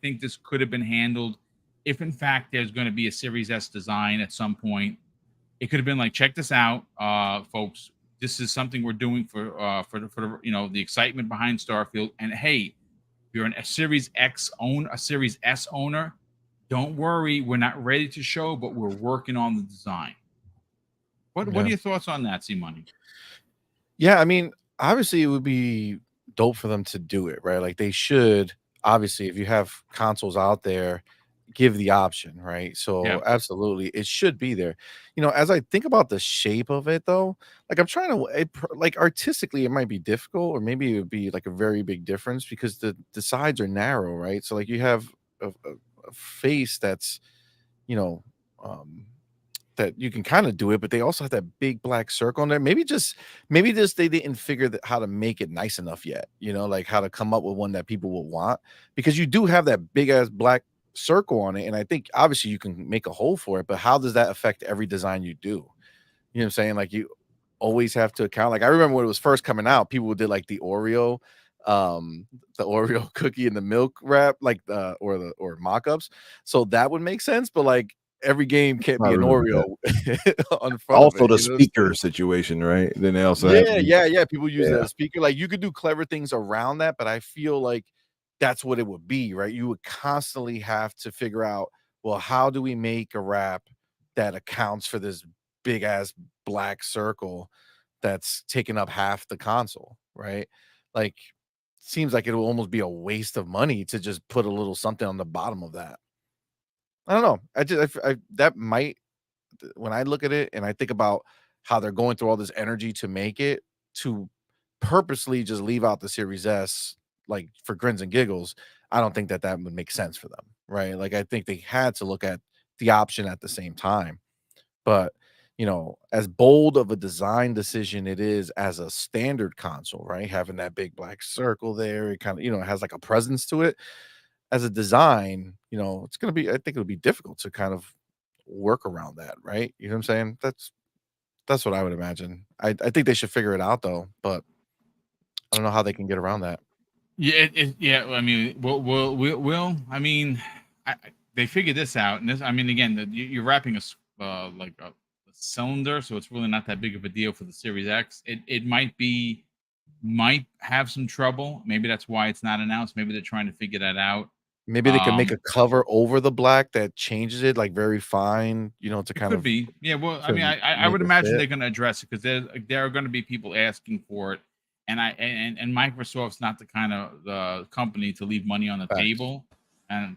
think this could have been handled if, in fact, there's going to be a Series S design at some point. It could have been like, check this out, folks. This is something we're doing for the excitement behind Starfield. And hey, if you're a Series S owner, don't worry, we're not ready to show, but we're working on the design. What are your thoughts on that, C Money? Yeah, I mean, obviously it would be dope for them to do it, right? Like, they should, obviously, if you have consoles out there, give the option, right? So absolutely, it should be there. As I think about the shape of it, though, like, I'm trying to, like, artistically, it might be difficult, or maybe it would be like a very big difference because the sides are narrow, right? So like, you have a face that's, that you can kind of do it, but they also have that big black circle on there. Maybe they didn't figure how to make it nice enough yet, like how to come up with one that people will want, because you do have that big ass black circle on it. And I think obviously you can make a hole for it, but how does that affect every design you do? You know what I'm saying? Like, you always have to account. Like, I remember when it was first coming out, people did like the Oreo cookie and the milk wrap, like or mock-ups. So that would make sense, but like, every game can't be an Oreo on front also of it, the speaker situation, right? Then they also people use that as speaker. Like, you could do clever things around that, but I feel like that's what it would be, right? You would constantly have to figure out, well, how do we make a wrap that accounts for this big ass black circle that's taking up half the console, right? Like, seems like it will almost be a waste of money to just put a little something on the bottom of that. I don't know. That might, when I look at it and I think about how they're going through all this energy to make it, to purposely just leave out the Series S, like for grins and giggles, I don't think that would make sense for them, right? Like, I think they had to look at the option at the same time. But, as bold of a design decision it is as a standard console, right? Having that big black circle there, it kind of, it has like a presence to it. As a design, it's going to be, I think it'll be difficult to kind of work around that, right? You know what I'm saying? That's what I would imagine. I think they should figure it out though, but I don't know how they can get around that. Yeah, yeah. I mean, we'll. I mean, they figured this out, and this. I mean, again, you're wrapping like a cylinder, so it's really not that big of a deal for the Series X. It might have some trouble. Maybe that's why it's not announced. Maybe they're trying to figure that out. Maybe they can make a cover over the black that changes it like very fine, to kind of. Could be. Yeah. Well, I mean, I would imagine they're going to address it because there are going to be people asking for it. And Microsoft's not the kind of the company to leave money on the table, and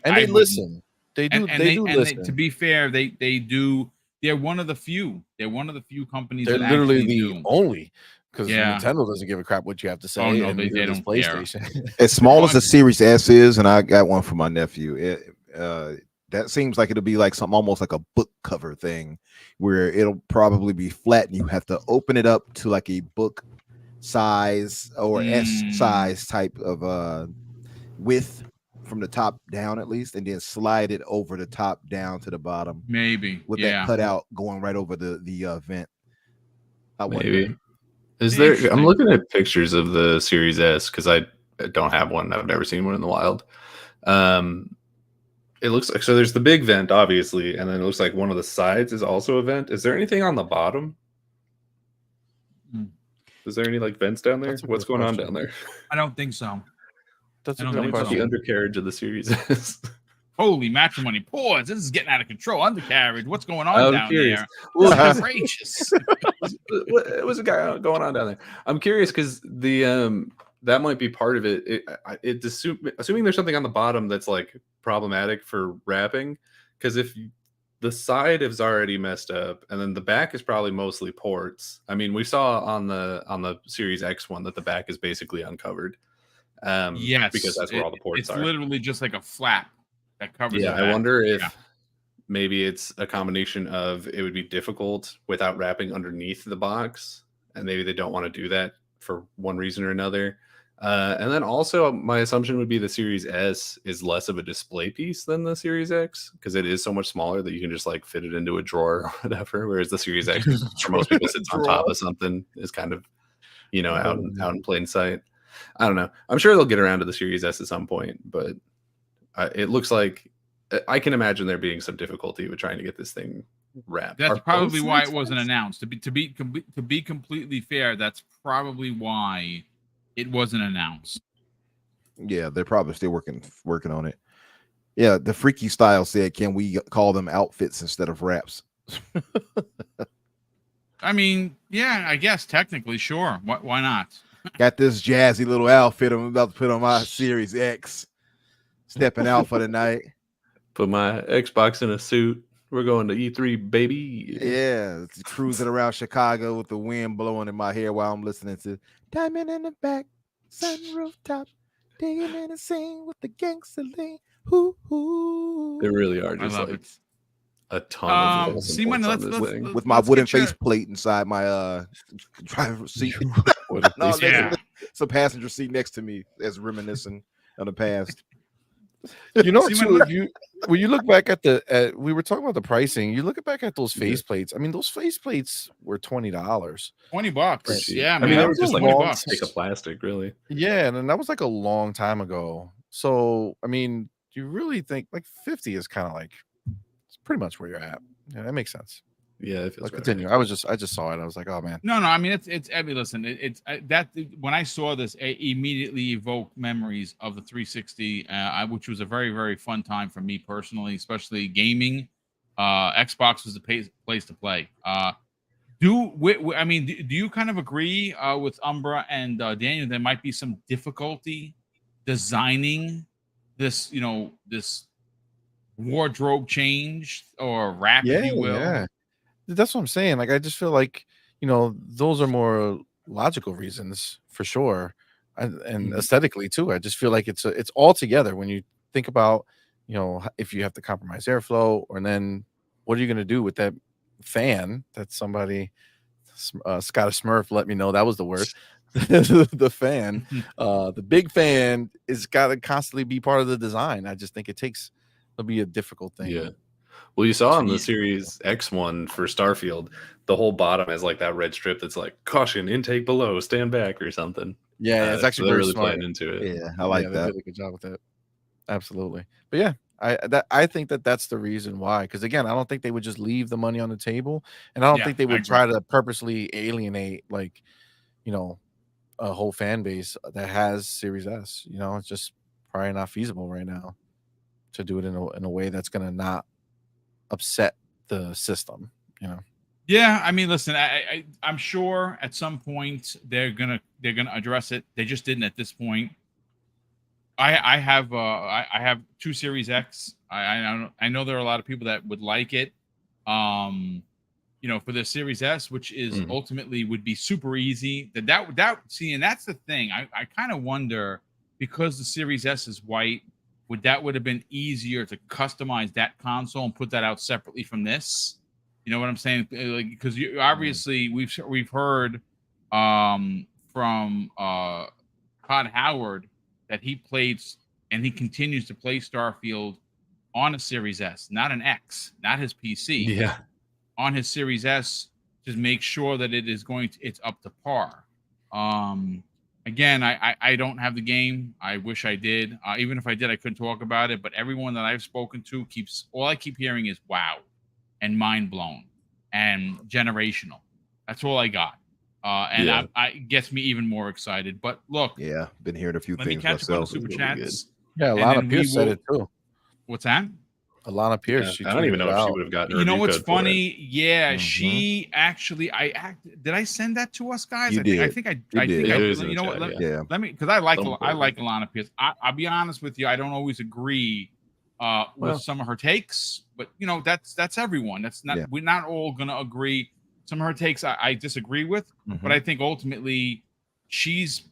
they listen. They do. They do listen. To be fair, they do. They're one of the few. They're one of the few companies. They're that literally actually the only, because Nintendo doesn't give a crap what you have to say. Oh no, they don't. PlayStation. As small as the Series S is, and I got one for my nephew. That seems like it'll be like something almost like a book cover thing, where it'll probably be flat, and you have to open it up to like a book size or S size type of width from the top down at least, and then slide it over the top down to the bottom, maybe with that cutout going right over the vent. Maybe is there? I'm looking at pictures of the Series S because I don't have one. I've never seen one in the wild. It looks like, so there's the big vent obviously, and then it looks like one of the sides is also a vent. Is there anything on the bottom? Is there any like vents down there? What's going on down there? I don't think so. That's a good question. The undercarriage of the Series S. Holy matrimony! Pause. This is getting out of control. Undercarriage. What's going on down there? Well, gracious. What was going on down there? I'm curious because the that might be part of it. Assuming there's something on the bottom that's like problematic for wrapping, because if the side is already messed up, and then the back is probably mostly ports. I mean, we saw on the Series X one that the back is basically uncovered. Yes, because that's where all the ports are. It's literally just like a flap that covers. Yeah, I wonder if maybe it's a combination of it would be difficult without wrapping underneath the box, and maybe they don't want to do that for one reason or another. And then also my assumption would be the Series S is less of a display piece than the Series X because it is so much smaller that you can just like fit it into a drawer or whatever. Whereas the Series X, for most people, sits on top of something, is kind of, out in plain sight. I don't know. I'm sure they'll get around to the Series S at some point, but it looks like I can imagine there being some difficulty with trying to get this thing wrapped. That's probably why it wasn't announced. To be completely fair, that's probably why it wasn't announced. Yeah, they're probably still working on it. Yeah, the Freaky Style said, "Can we call them outfits instead of wraps?" I mean, yeah, I guess technically, sure. Why not? Got this jazzy little outfit I'm about to put on my Series X. Stepping out for the night. Put my Xbox in a suit. We're going to E3, baby. Yeah, cruising around Chicago with the wind blowing in my hair while I'm listening to Diamond in the Back, Sun Rooftop, digging in the scene with the gangster lean. There really are just like a ton of with my wooden faceplate inside my driver's seat. Some passenger seat next to me as reminiscing of the past. Too, when you look back at we were talking about the pricing, you look back at those faceplates. I mean, those faceplates were $20. $20. Yeah, I mean, they were just like a stick of plastic, really. Yeah, and that was like a long time ago. So, I mean, do you really think like 50 is kind of like it's pretty much where you're at? Yeah, that makes sense. Yeah, it feels continue. I just saw it. I was like, oh man. No. I mean, it's. I mean, listen. That when I saw this, it immediately evoked memories of the 360, which was a very, very fun time for me personally, especially gaming. Xbox was the place to play. Do you kind of agree with Umbra and Daniel? There might be some difficulty designing this, this wardrobe change or wrap, if you will. Yeah. That's what I'm saying. Like, I just feel like, those are more logical reasons for sure. And aesthetically too. I just feel like it's all together when you think about, if you have to compromise airflow, or then what are you going to do with that fan that somebody, Scottish Smurf, let me know that was the word. The fan, the big fan is got to constantly be part of the design. I just think it'll be a difficult thing. Yeah. Well, you saw on the Series X one for Starfield, the whole bottom has like that red strip that's like "Caution, intake below, stand back" or something. Yeah, it's actually they're very really smart. playing into it. Yeah, I like They that. did a good job with that. Absolutely. But yeah, I think that's the reason why. Because again, I don't think they would just leave the money on the table, and I don't think they would try to purposely alienate a whole fan base that has Series S. It's just probably not feasible right now to do it in a way that's gonna not upset the system. Yeah, I mean, listen, I'm sure at some point they're gonna address it. They just didn't at this point. I have 2 Series X. I know there are a lot of people that would like it. For the Series S, which is ultimately would be super easy. And that's the thing. I kind of wonder, because the Series S is white, would have been easier to customize that console and put that out separately from this? You know what I'm saying? Like, because obviously we've heard from Todd Howard that he played and he continues to play Starfield on a Series S, not an X, not his PC. Yeah. On his Series S, to make sure that it's up to par. Again, I don't have the game. I wish I did. Even if I did, I couldn't talk about it. But everyone that I've spoken to all I keep hearing is wow and mind blown and generational. That's all I got. And it gets me even more excited. But look, yeah, been hearing a few let me things catch up on the myself. super chats. Yeah, Alana Pierce said it too. What's that? Alana Pierce. I don't even know if she would have gotten. You know what's funny? Yeah, she actually. Did I send that to us, guys? You did. I think I did. You know what? Let me, because I like Alana Pierce. I'll be honest with you. I don't always agree with some of her takes, but that's everyone. That's not. We're not all gonna agree. Some of her takes I disagree with, but I think ultimately she's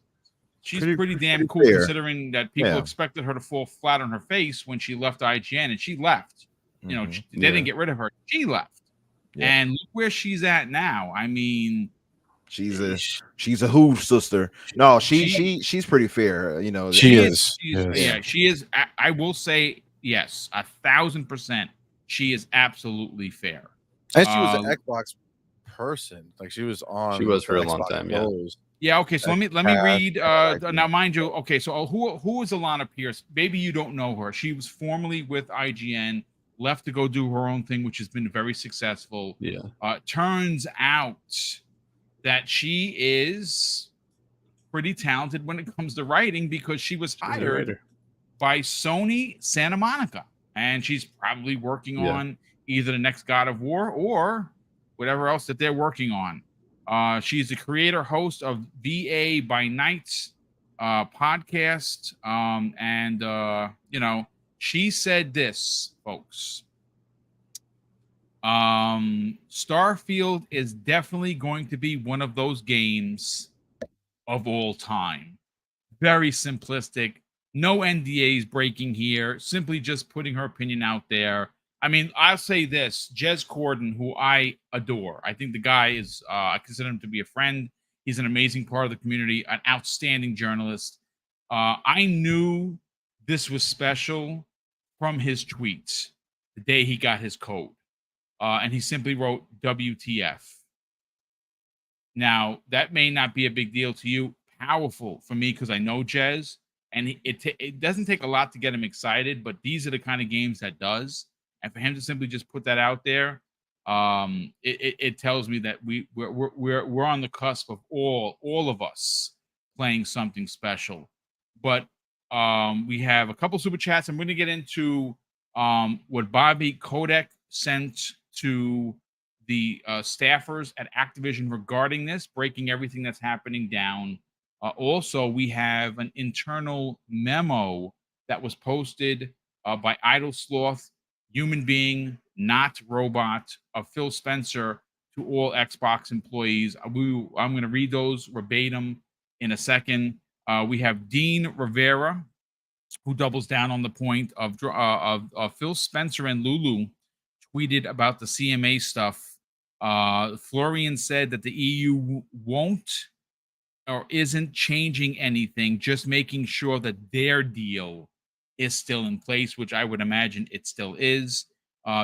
pretty damn cool, considering that people expected her to fall flat on her face when she left IGN, and she left. They didn't get rid of her. She left, and look where she's at now. I mean, she's a who sister. No, she's pretty fair. She is. She is. I will say yes, 1,000%. She is absolutely fair. And she was an Xbox person. Like, she was on. She was for a long time. Yeah. Okay. So let me read. Now, mind you. Okay. So who is Alana Pierce? Maybe you don't know her. She was formerly with IGN, left to go do her own thing, which has been very successful. Yeah. Turns out that she is pretty talented when it comes to writing, because she was hired by Sony Santa Monica, and she's probably working on either the next God of War or whatever else that they're working on. She's the creator host of VA by Night podcast. She said this, folks. Starfield is definitely going to be one of those games of all time. Very simplistic. No NDAs breaking here. Simply just putting her opinion out there. I mean, I'll say this. Jez Corden, who I adore. I think the guy is, I consider him to be a friend. He's an amazing part of the community, an outstanding journalist. I knew this was special from his tweets the day he got his code. And he simply wrote WTF. Now, that may not be a big deal to you. Powerful for me, because I know Jez. And it doesn't take a lot to get him excited, but these are the kind of games that does. And for him to simply just put that out there, it tells me that we're on the cusp of all of us playing something special. But we have a couple super chats. I'm going to get into what Bobby Kodak sent to the staffers at Activision regarding this, breaking everything that's happening down. Also, we have an internal memo that was posted by Idle Sloth, human being, not robot, of Phil Spencer to all Xbox employees. I'm going to read those verbatim in a second. We have Dean Rivera, who doubles down on the point of Phil Spencer and Lulu tweeted about the CMA stuff. Florian said that the EU won't or isn't changing anything, just making sure that their deal is still in place, which I would imagine it still is.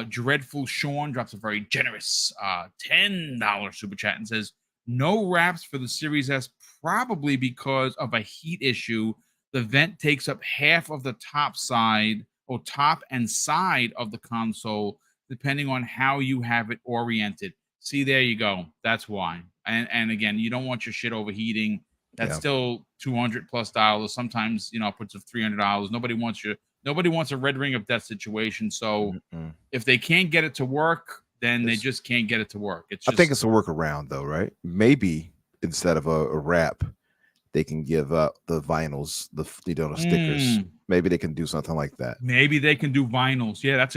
Dreadful Sean drops a very generous $10 super chat and says, no wraps for the Series S, probably because of a heat issue. The vent takes up half of the top and side of the console, depending on how you have it oriented. See, there you go. That's why. And again, you don't want your shit overheating. That's still $200+ sometimes, upwards of $300. Nobody wants a red ring of death situation. So if they can't get it to work, then they just can't get it to work. I think it's a workaround though, right? Maybe instead of a wrap, they can give up the vinyls, the stickers. Maybe they can do something like that. Maybe they can do vinyls. Yeah, that's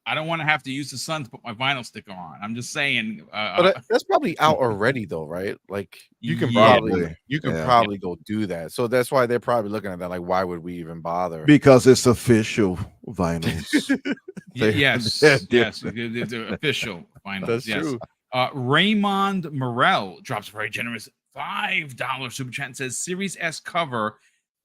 I don't want to have to use the sun to put my vinyl sticker on. I'm just saying. But that's probably out already, though, right? Like you can probably go do that. So that's why they're probably looking at that. Like, why would we even bother? Because it's official vinyls. Yes, the official vinyls. That's true. Raymond Morel drops a very generous $5 super chat and says, Series S cover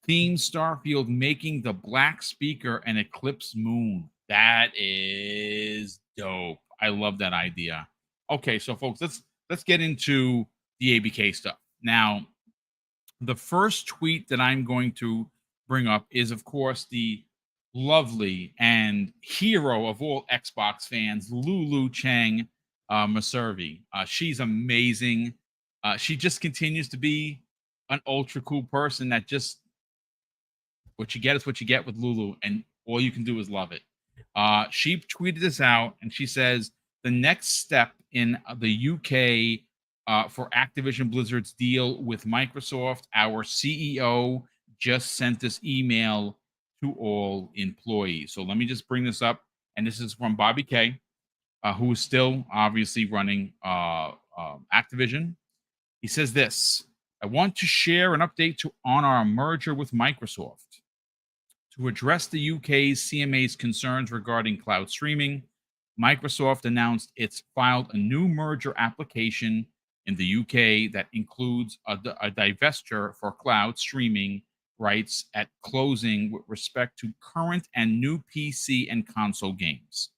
theme Starfield making the black speaker an eclipse moon. That is dope. I love that idea. Okay, so folks, let's get into the ABK stuff. Now, the first tweet that I'm going to bring up is, of course, the lovely and hero of all Xbox fans, Lulu Cheng Maservi. She's amazing. She just continues to be an ultra cool person that just what you get is what you get with Lulu, and all you can do is love it. She tweeted this out, and she says, the next step in the UK for Activision Blizzard's deal with Microsoft, our CEO just sent this email to all employees. So let me just bring this up, and this is from Bobby K, who is still obviously running Activision. He says this, I want to share an update on our merger with Microsoft. To address the UK's CMA's concerns regarding cloud streaming, Microsoft announced it's filed a new merger application in the UK that includes a divestiture for cloud streaming rights at closing with respect to current and new PC and console games.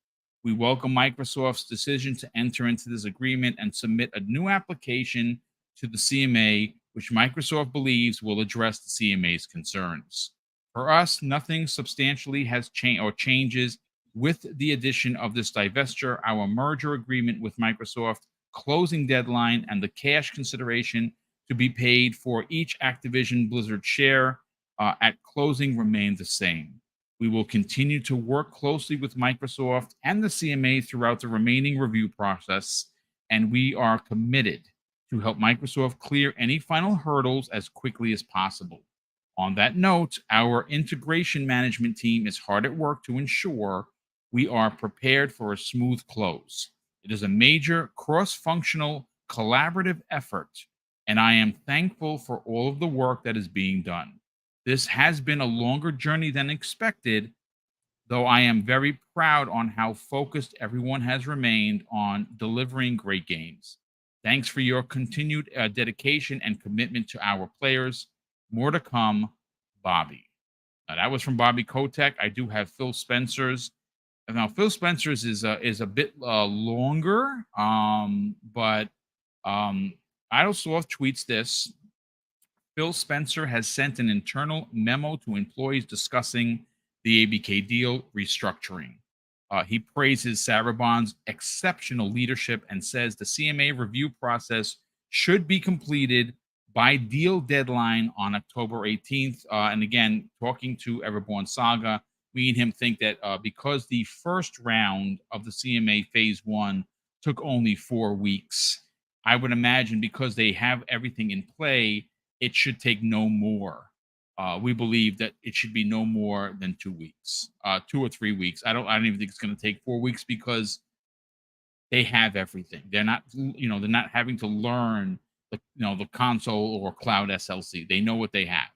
We welcome Microsoft's decision to enter into this agreement and submit a new application to the CMA, which Microsoft believes will address the CMA's concerns. For us, nothing substantially has changed or changes with the addition of this divestiture. Our merger agreement with Microsoft, closing deadline, and the cash consideration to be paid for each Activision Blizzard share at closing remain the same. We will continue to work closely with Microsoft and the CMA throughout the remaining review process, and we are committed to help Microsoft clear any final hurdles as quickly as possible. On that note, our integration management team is hard at work to ensure we are prepared for a smooth close. It is a major cross-functional collaborative effort, and I am thankful for all of the work that is being done. This has been a longer journey than expected, though I am very proud on how focused everyone has remained on delivering great games. Thanks for your continued dedication and commitment to our players. More to come, Bobby. Now, that was from Bobby Kotick. I do have Phil Spencer's. Now, Phil Spencer's is a bit longer, but Idlesoft tweets this. Phil Spencer has sent an internal memo to employees discussing the ABK deal restructuring. He praises Sarabon's exceptional leadership and says the CMA review process should be completed by deal deadline on October 18th. And again, talking to Everborn Saga, we and him think that because the first round of the CMA Phase 1 took only 4 weeks, I would imagine because they have everything in play, it should take no more. We believe that it should be no more than 2 weeks, 2 or 3 weeks. I don't even think it's going to take 4 weeks because they have everything. They're not, they're not having to learn the console or cloud SLC. They know what they have.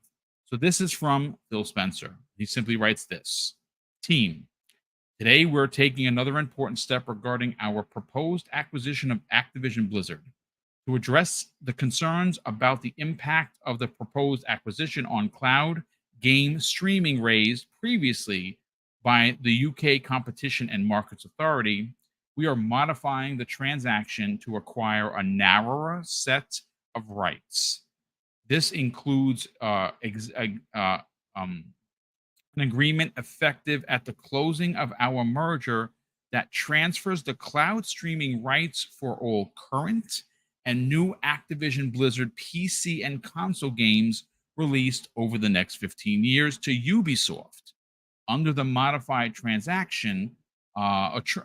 So this is from Phil Spencer. He simply writes this: Team, today we're taking another important step regarding our proposed acquisition of Activision Blizzard. To address the concerns about the impact of the proposed acquisition on cloud game streaming raised previously by the UK Competition and Markets Authority, we are modifying the transaction to acquire a narrower set of rights. This includes an agreement effective at the closing of our merger that transfers the cloud streaming rights for all current and new Activision Blizzard PC and console games released over the next 15 years to Ubisoft. Under the modified transaction, Microsoft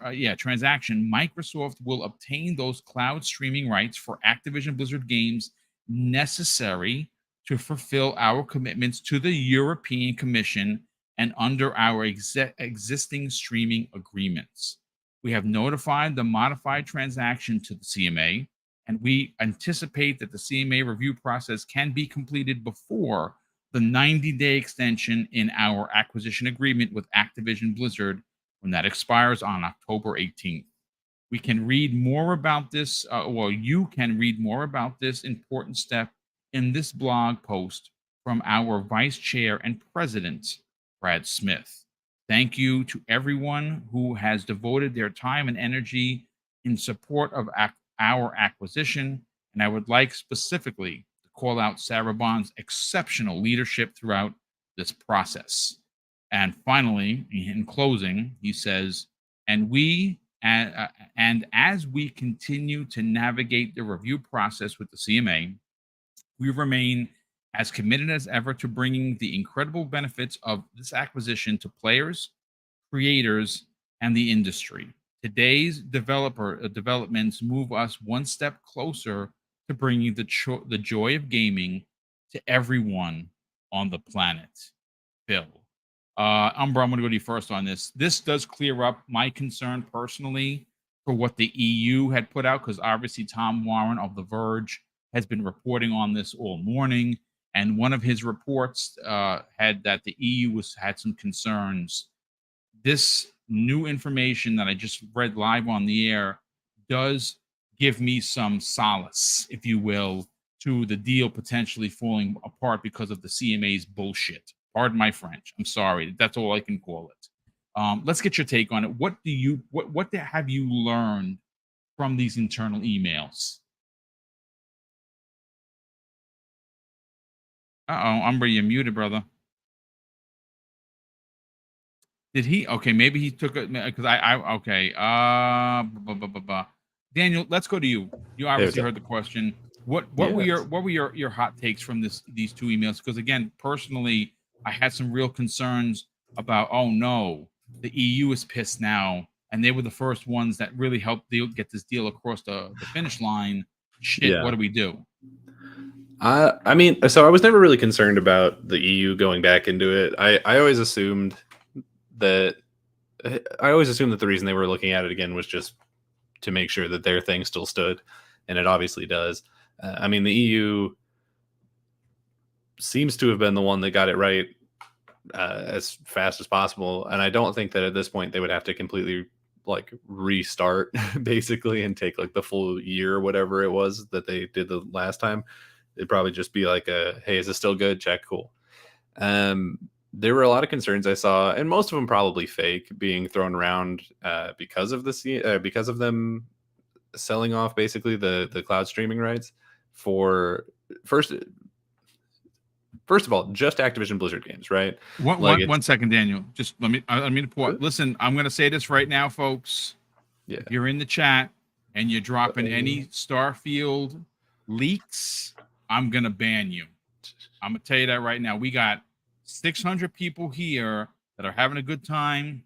will obtain those cloud streaming rights for Activision Blizzard games necessary to fulfill our commitments to the European Commission and under our existing streaming agreements. We have notified the modified transaction to the CMA, and we anticipate that the CMA review process can be completed before the 90-day extension in our acquisition agreement with Activision Blizzard when that expires on October 18th. We can read more about this, you can read more about this important step in this blog post from our Vice Chair and President, Brad Smith. Thank you to everyone who has devoted their time and energy in support of our acquisition, and I would like specifically to call out Sarah Bond's exceptional leadership throughout this process. And finally, in closing, he says, and as we continue to navigate the review process with the CMA, we remain as committed as ever to bringing the incredible benefits of this acquisition to players, creators, and the industry. Today's developments move us one step closer to bringing the joy of gaming to everyone on the planet. Phil. Umbra, I'm going to go to you first on this. This does clear up my concern personally for what the EU had put out, because obviously Tom Warren of The Verge has been reporting on this all morning, and one of his reports had that the EU had some concerns. This new information that I just read live on the air does give me some solace, if you will, to the deal potentially falling apart because of the CMA's bullshit. Pardon my French. I'm sorry. That's all I can call it. Let's get your take on it. What have you learned from these internal emails? Umbra, you're muted, brother. Did he? Okay, maybe he took it because okay. Daniel, let's go to you. You obviously heard the question. What were your hot takes from these two emails? Because again, personally, I had some real concerns about, oh no, the EU is pissed now, and they were the first ones that really helped get this deal across the finish line. Shit, yeah. What do we do? I mean, so I was never really concerned about the EU going back into it. I always assumed that the reason they were looking at it again was just to make sure that their thing still stood, and it obviously does. I mean, the EU seems to have been the one that got it right as fast as possible, and I don't think that at this point they would have to completely restart basically and take the full year or whatever it was that they did the last time. It'd probably just be hey, is this still good? Check, cool. There were a lot of concerns I saw, and most of them probably fake, being thrown around because of them selling off basically the cloud streaming rights for first of all, just Activision Blizzard games, right? One second, Daniel. Just let me report. Listen, I'm going to say this right now, folks. Yeah. If you're in the chat and you're dropping any Starfield leaks, I'm going to ban you. I'm going to tell you that right now. We got 600 people here that are having a good time.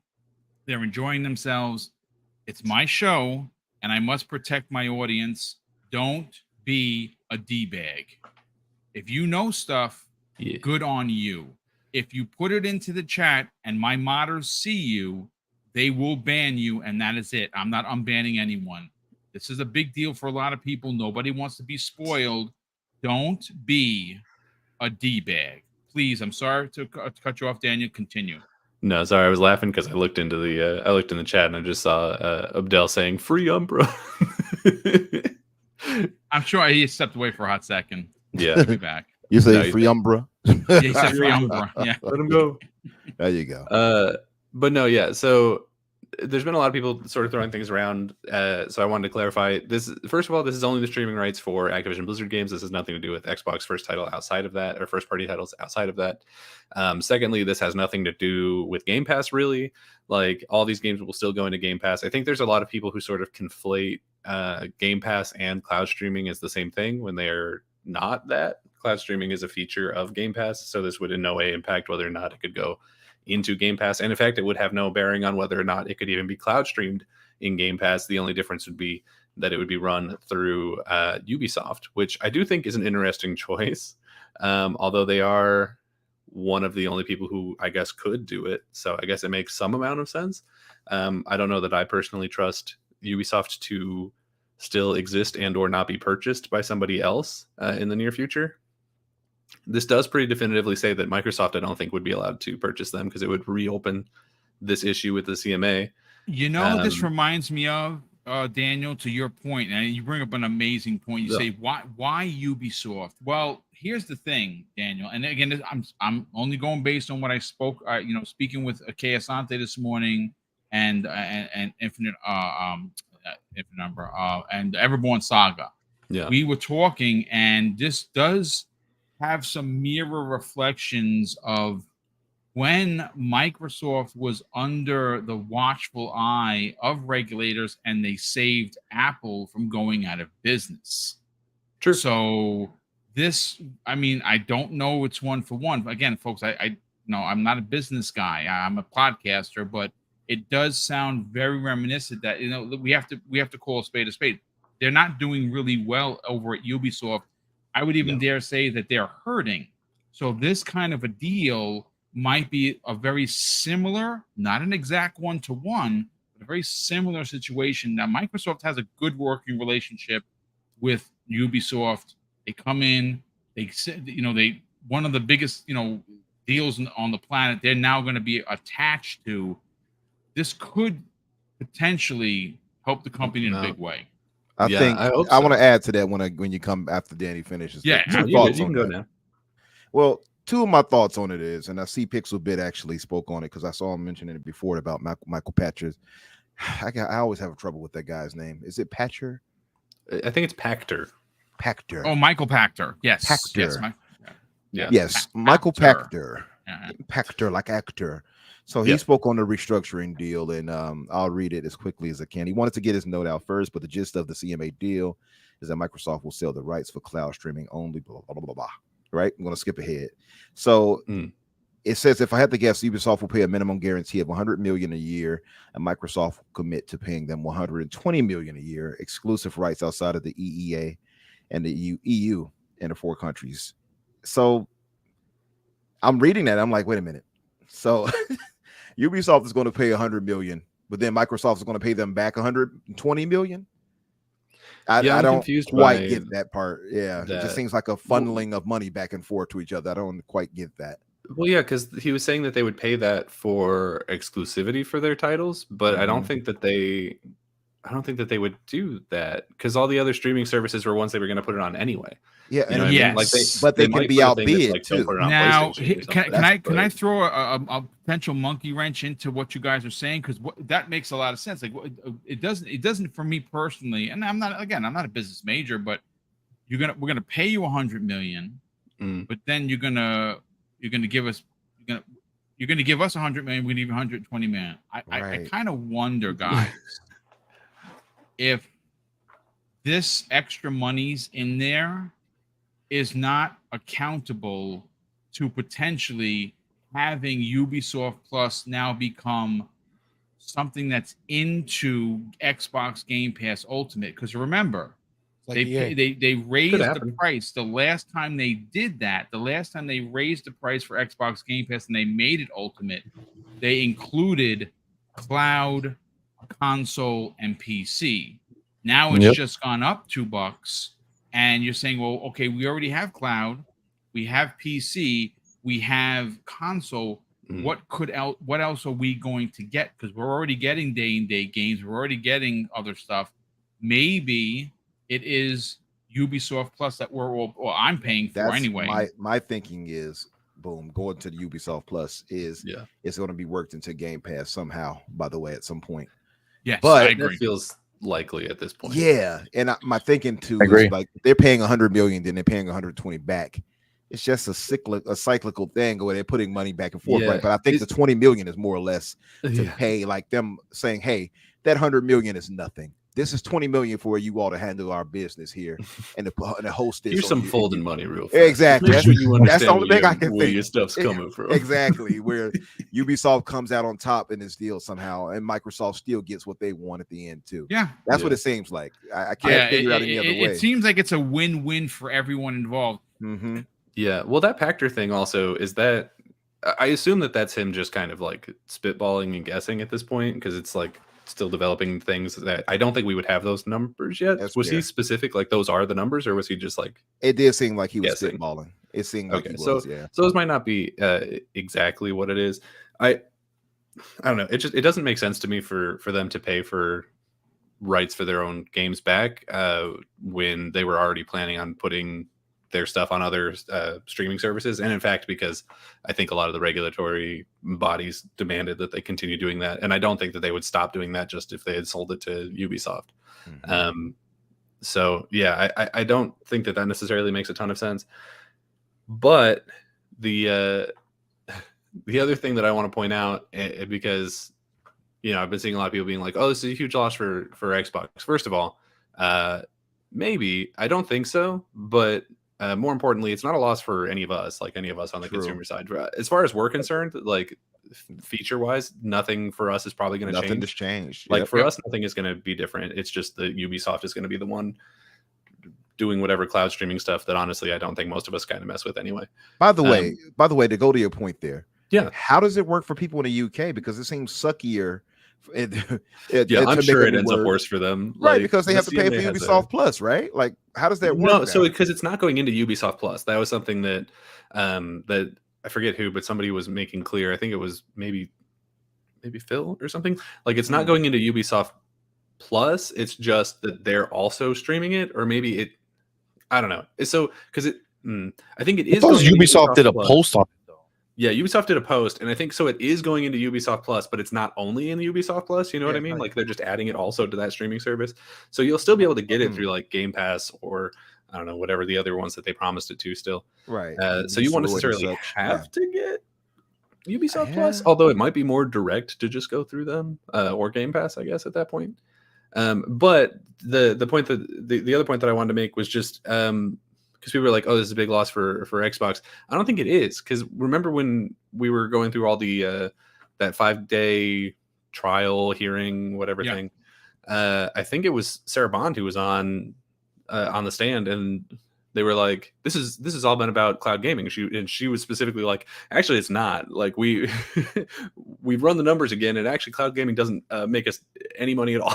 They're enjoying themselves. It's my show, and I must protect my audience. Don't be a D-bag. If you know stuff, good on you. If you put it into the chat and my modders see you, they will ban you, and that is it. I'm not unbanning anyone. This is a big deal for a lot of people. Nobody wants to be spoiled. Don't be a D-bag. Please, I'm sorry to cut you off, Daniel. Continue. No, sorry, I was laughing because I looked into the chat and I just saw Abdel saying "free Umbra." I'm sure he stepped away for a hot second. Yeah, He'll be back. You say free Umbra? Yeah, he said free Umbra. Yeah, let him go. There you go. But no, yeah. So there's been a lot of people sort of throwing things around. So I wanted to clarify this. First of all, this is only the streaming rights for Activision Blizzard games. This has nothing to do with Xbox first title outside of that, or first party titles outside of that. Secondly, this has nothing to do with Game Pass, really. Like, all these games will still go into Game Pass. I think there's a lot of people who sort of conflate Game Pass and cloud streaming as the same thing when they're not that. Cloud streaming is a feature of Game Pass, so this would in no way impact whether or not it could go into Game Pass. And in fact, it would have no bearing on whether or not it could even be cloud streamed in Game Pass. The only difference would be that it would be run through Ubisoft, which I do think is an interesting choice. Although they are one of the only people who I guess could do it. So I guess it makes some amount of sense. I don't know that I personally trust Ubisoft to still exist and or not be purchased by somebody else in the near future. This does pretty definitively say that Microsoft, I don't think, would be allowed to purchase them because it would reopen this issue with the CMA. You know, this reminds me of, Daniel, to your point, and you bring up an amazing point. You say, why Ubisoft? Well, here's the thing, Daniel, and again, I'm only going based on what I spoke, speaking with Kay Asante this morning and Infinite Number and Everborn Saga. Yeah, we were talking, and this does have some mirror reflections of when Microsoft was under the watchful eye of regulators and they saved Apple from going out of business. True. So this, I mean, I don't know it's one for one. Again, folks, I I'm not a business guy. I'm a podcaster, but it does sound very reminiscent that, we have to call a spade a spade. They're not doing really well over at Ubisoft. I would even dare say that they're hurting. So this kind of a deal might be a very similar, not an exact one-to-one, but a very similar situation. Now, Microsoft has a good working relationship with Ubisoft. They come in, they one of the biggest, deals on the planet, they're now going to be attached to. This could potentially help the company in a big way. I think I want to add to that when you come after Danny finishes. Yeah, you can go now. Well, two of my thoughts on it is, and I see Pixelbit actually spoke on it because I saw him mentioning it before about Michael Patcher. I always have trouble with that guy's name. Is it Patcher? I think it's Pachter. Pachter. Oh, Michael Pachter. Yes. Pachter. Yes. Yes. Michael Pachter. Pachter, like actor. So he spoke on the restructuring deal, and I'll read it as quickly as I can. He wanted to get his note out first, but the gist of the CMA deal is that Microsoft will sell the rights for cloud streaming only, blah, blah, blah, blah, blah. Right? I'm going to skip ahead. So it says, if I had to guess, Ubisoft will pay a minimum guarantee of $100 million a year, and Microsoft will commit to paying them $120 million a year, exclusive rights outside of the EEA and the EU and the 4 countries. So I'm reading that. I'm like, wait a minute. So Ubisoft is going to pay $100 million, but then Microsoft is going to pay them back $120 million. I don't quite get that part. Yeah, it just seems like a funneling of money back and forth to each other. I don't quite get that. Well, yeah, because he was saying that they would pay that for exclusivity for their titles, but I don't think that they would do that because all the other streaming services were ones they were going to put it on anyway. Yeah, you know what I mean? Like they can be outbid too. Now, can I throw a potential monkey wrench into what you guys are saying? Because that makes a lot of sense. Like it doesn't for me personally, and I'm not a business major, but we're gonna pay you $100 million, but then you're gonna give us $100 million. We need $120 million. I kind of wonder, guys, if this extra money's in there is not accountable to potentially having Ubisoft Plus now become something that's into Xbox Game Pass Ultimate. Because remember, Like they raised the price the last time they did that. The last time they raised the price for Xbox Game Pass and they made it Ultimate, they included cloud, console, and PC. Now it's just gone up $2, and you're saying, well, okay, we already have cloud, we have PC, we have console. What else are we going to get? Because we're already getting day-and-date games, we're already getting other stuff. Maybe it is Ubisoft Plus that I'm paying for anyway. My thinking is, boom, going to the Ubisoft Plus is it's going to be worked into Game Pass somehow, by the way, at some point. Yes, but I agree. That feels likely at this point. Yeah, and my thinking too is like they're paying 100 million, then they're paying 120 back. It's just a cyclical thing where they're putting money back and forth, right? But I think the 20 million is more or less to pay, like them saying, "Hey, that 100 million is nothing. This is 20 million for you all to handle our business here and to host this." Here's some folding money, real fast. Exactly. That's the only thing I can where think. Your stuff's coming from. Exactly. Where Ubisoft comes out on top in this deal somehow, and Microsoft still gets what they want at the end too. Yeah, that's what it seems like. I can't figure out any other way. It seems like it's a win-win for everyone involved. Mm-hmm. Yeah. Well, that Pactor thing also is that I assume that's him just kind of like spitballing and guessing at this point, because it's like still developing things that I don't think we would have those numbers yet. Was he specific? Like those are the numbers, or was he just like? It did seem like he was spitballing. It seemed like he was. So those might not be exactly what it is. I don't know. It doesn't make sense to me for them to pay for rights for their own games back when they were already planning on putting their stuff on other streaming services. And in fact, because I think a lot of the regulatory bodies demanded that they continue doing that. And I don't think that they would stop doing that just if they had sold it to Ubisoft. Mm-hmm. So yeah, I don't think that necessarily makes a ton of sense. But the other thing that I want to point out, because, I've been seeing a lot of people being like, oh, this is a huge loss for Xbox. First of all, maybe, I don't think so, but more importantly, it's not a loss for any of us on the consumer side. As far as we're concerned, like feature-wise, nothing for us is probably going to change. Nothing has changed. Like for us, nothing is going to be different. It's just that Ubisoft is going to be the one doing whatever cloud streaming stuff that honestly I don't think most of us kind of mess with anyway. By the way, to go to your point there, how does it work for people in the UK? Because it seems suckier. I'm sure it ends up worse for them, right? Like, because they have to pay for Ubisoft Plus, right? Like, how does that work? No, so because it's not going into Ubisoft Plus. That was something that that I forget who, but somebody was making clear. I think it was maybe Phil or something. Like, it's not going into Ubisoft Plus. It's just that they're also streaming it, or maybe it. I don't know. So because I think it is. Ubisoft did a post on it. Yeah, Ubisoft did a post, and I think so it is going into Ubisoft Plus, but it's not only in the Ubisoft Plus, you know what I mean? Like they're just adding it also to that streaming service. So you'll still be able to get it through like Game Pass or I don't know, whatever the other ones that they promised it to still. Right. So you won't necessarily have to get Ubisoft Plus, although it might be more direct to just go through them or Game Pass, I guess, at that point. But the point that the other point that I wanted to make was just because people were like, oh, this is a big loss for Xbox. I don't think it is, because remember when we were going through all the that 5-day trial hearing, whatever thing. I think it was Sarah Bond who was on the stand, and they were like, this has all been about cloud gaming. She was specifically like, actually, it's not. Like we've run the numbers again, and actually, cloud gaming doesn't make us any money at all.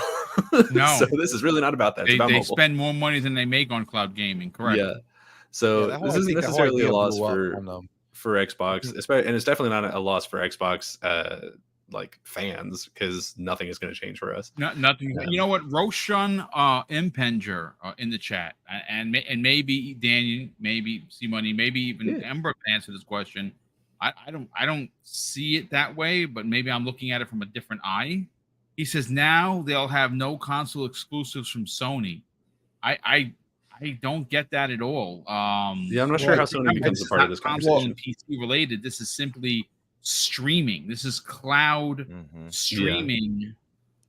No, so this is really not about that. They spend more money than they make on cloud gaming. Correct. Yeah. So this isn't necessarily a loss for Xbox, and it's definitely not a loss for Xbox like fans, because nothing is going to change for us. Nothing. You know what? Roshan Impenger in the chat, and maybe Daniel, maybe C-Money, maybe even Ember can answer this question. I don't see it that way, but maybe I'm looking at it from a different eye. He says now they'll have no console exclusives from Sony. I don't get that at all. I'm not sure how Sony becomes a part of this conversation. PC related. This is simply streaming. This is cloud streaming.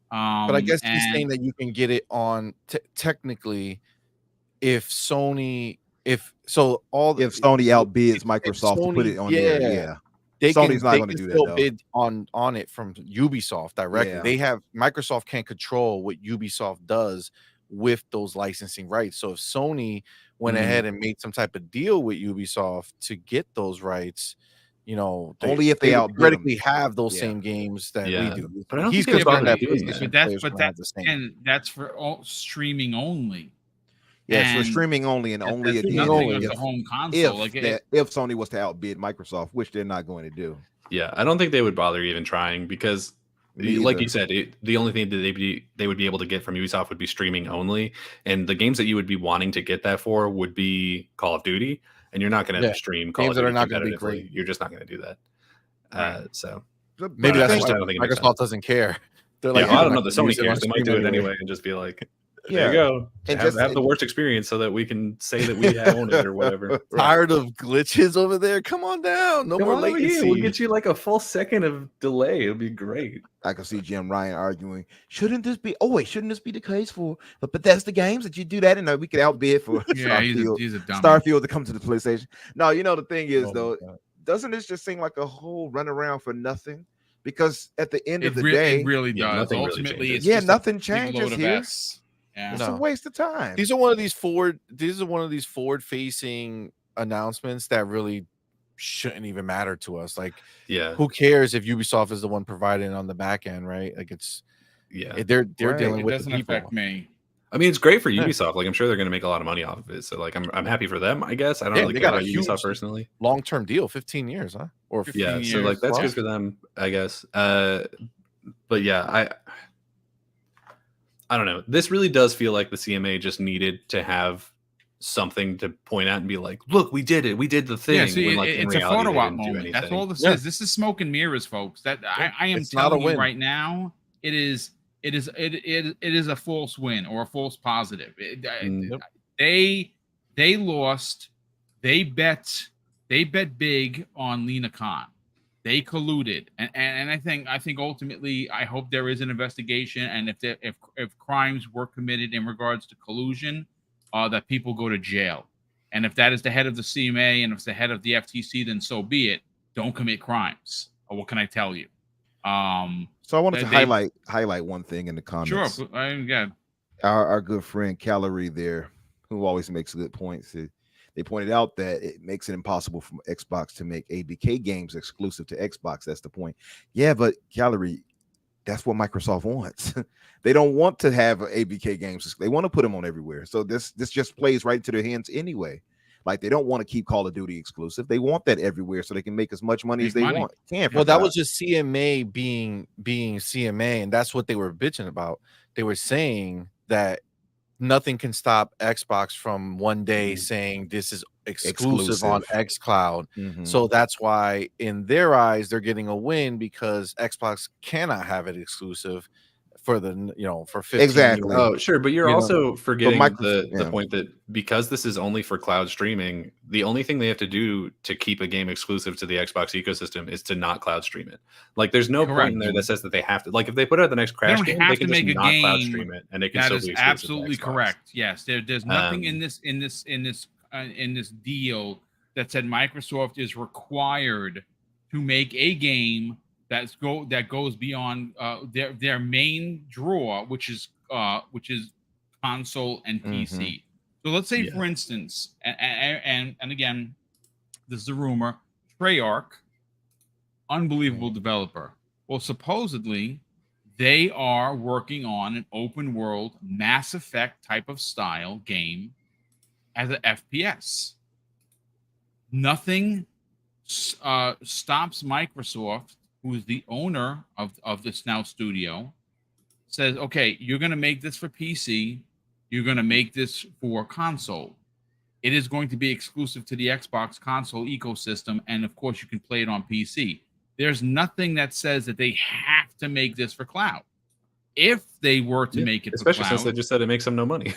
But I guess he's saying that you can get it on technically if Sony outbids Microsoft to put it on there. Yeah. Sony's not going to do that, still though. bid on it from Ubisoft directly. Yeah. Microsoft can't control what Ubisoft does with those licensing rights. So if Sony went ahead and made some type of deal with Ubisoft to get those rights, only if they outbid theoretically them. have those same games that we do. But I don't He's think concerned that doing that. That's for streaming only. Yes, for streaming only, and only again the home console. If Sony was to outbid Microsoft, which they're not going to do. Yeah, I don't think they would bother even trying because, like you said, the only thing that they would be able to get from Ubisoft would be streaming only, and the games that you would be wanting to get that for would be Call of Duty, and you're not going to stream Call games of Duty that are not going to be great. You're just not going to do that. So maybe that's why Microsoft doesn't care. They're like, I don't know. The Sony cares. They might do it anyway and just be like, there you go. And have the worst experience so that we can say that we own it or whatever. Tired of glitches over there? Come on down. No more latency. We'll get you like a full second of delay. It'll be great. I can see Jim Ryan arguing, shouldn't this be the case for Bethesda games that you do that and we could outbid for Starfield, he's a dummy. Starfield to come to the PlayStation? No, the thing is, doesn't this just seem like a whole runaround for nothing? Because at the end of the day, it really does. Ultimately, it's nothing changes here. Yeah. It's a waste of time. These are one of these forward-facing announcements that really shouldn't even matter to us. Like, who cares if Ubisoft is the one providing on the back end, right? Like, they're dealing with the people. Affect me. I mean, it's great for Ubisoft. Like, I'm sure they're going to make a lot of money off of it. So, like, I'm happy for them. I guess I don't really care about Ubisoft personally. Long-term deal, 15 years, huh? Or 15 years. So like that's good for them, I guess. But yeah, I don't know. This really does feel like the CMA just needed to have something to point out and be like, "Look, we did it. We did the thing." Yeah, see, it's a photo op moment. That's all this is. This is smoke and mirrors, folks. That I am telling you right now, it is a false win or a false positive. They lost. They bet big on Lena Khan. They colluded, and I think ultimately, I hope there is an investigation, and if crimes were committed in regards to collusion, that people go to jail. And if that is the head of the CMA and if it's the head of the FTC, then so be it. Don't commit crimes. Or what can I tell you? So I wanted to highlight one thing in the comments. Sure, yeah. Our good friend Calorie there, who always makes good points. They pointed out that it makes it impossible for Xbox to make ABK games exclusive to Xbox. That's the point. Yeah, but Calorie, that's what Microsoft wants. They don't want to have ABK games. They want to put them on everywhere. So this just plays right into their hands anyway. Like, they don't want to keep Call of Duty exclusive. They want that everywhere so they can make as much money as they want. Well, that was just CMA being CMA, and that's what they were bitching about. They were saying that nothing can stop Xbox from one day saying this is exclusive on xCloud. So that's why in their eyes they're getting a win, because Xbox cannot have it exclusive for for 15 exactly years. Oh, sure, but you're also forgetting the point that because this is only for cloud streaming, the only thing they have to do to keep a game exclusive to the Xbox ecosystem is to not cloud stream it. Like, there's no point in there that says that they have to. Like, if they put out the next Crash game, they can just not cloud stream it, and it can still be exclusive. That is absolutely correct. Yes, there's nothing in this deal that said Microsoft is required to make a game that goes beyond their main draw, which is console and PC. So let's say, for instance, and again, this is a rumor, Treyarch, unbelievable developer. Well, supposedly they are working on an open world Mass Effect type of style game as an FPS. Nothing stops Microsoft, who is the owner of this now studio, says, okay, you're going to make this for PC. You're going to make this for console. It is going to be exclusive to the Xbox console ecosystem. And of course, you can play it on PC. There's nothing that says that they have to make this for cloud. If they were to make it especially for cloud, since they just said it makes them no money.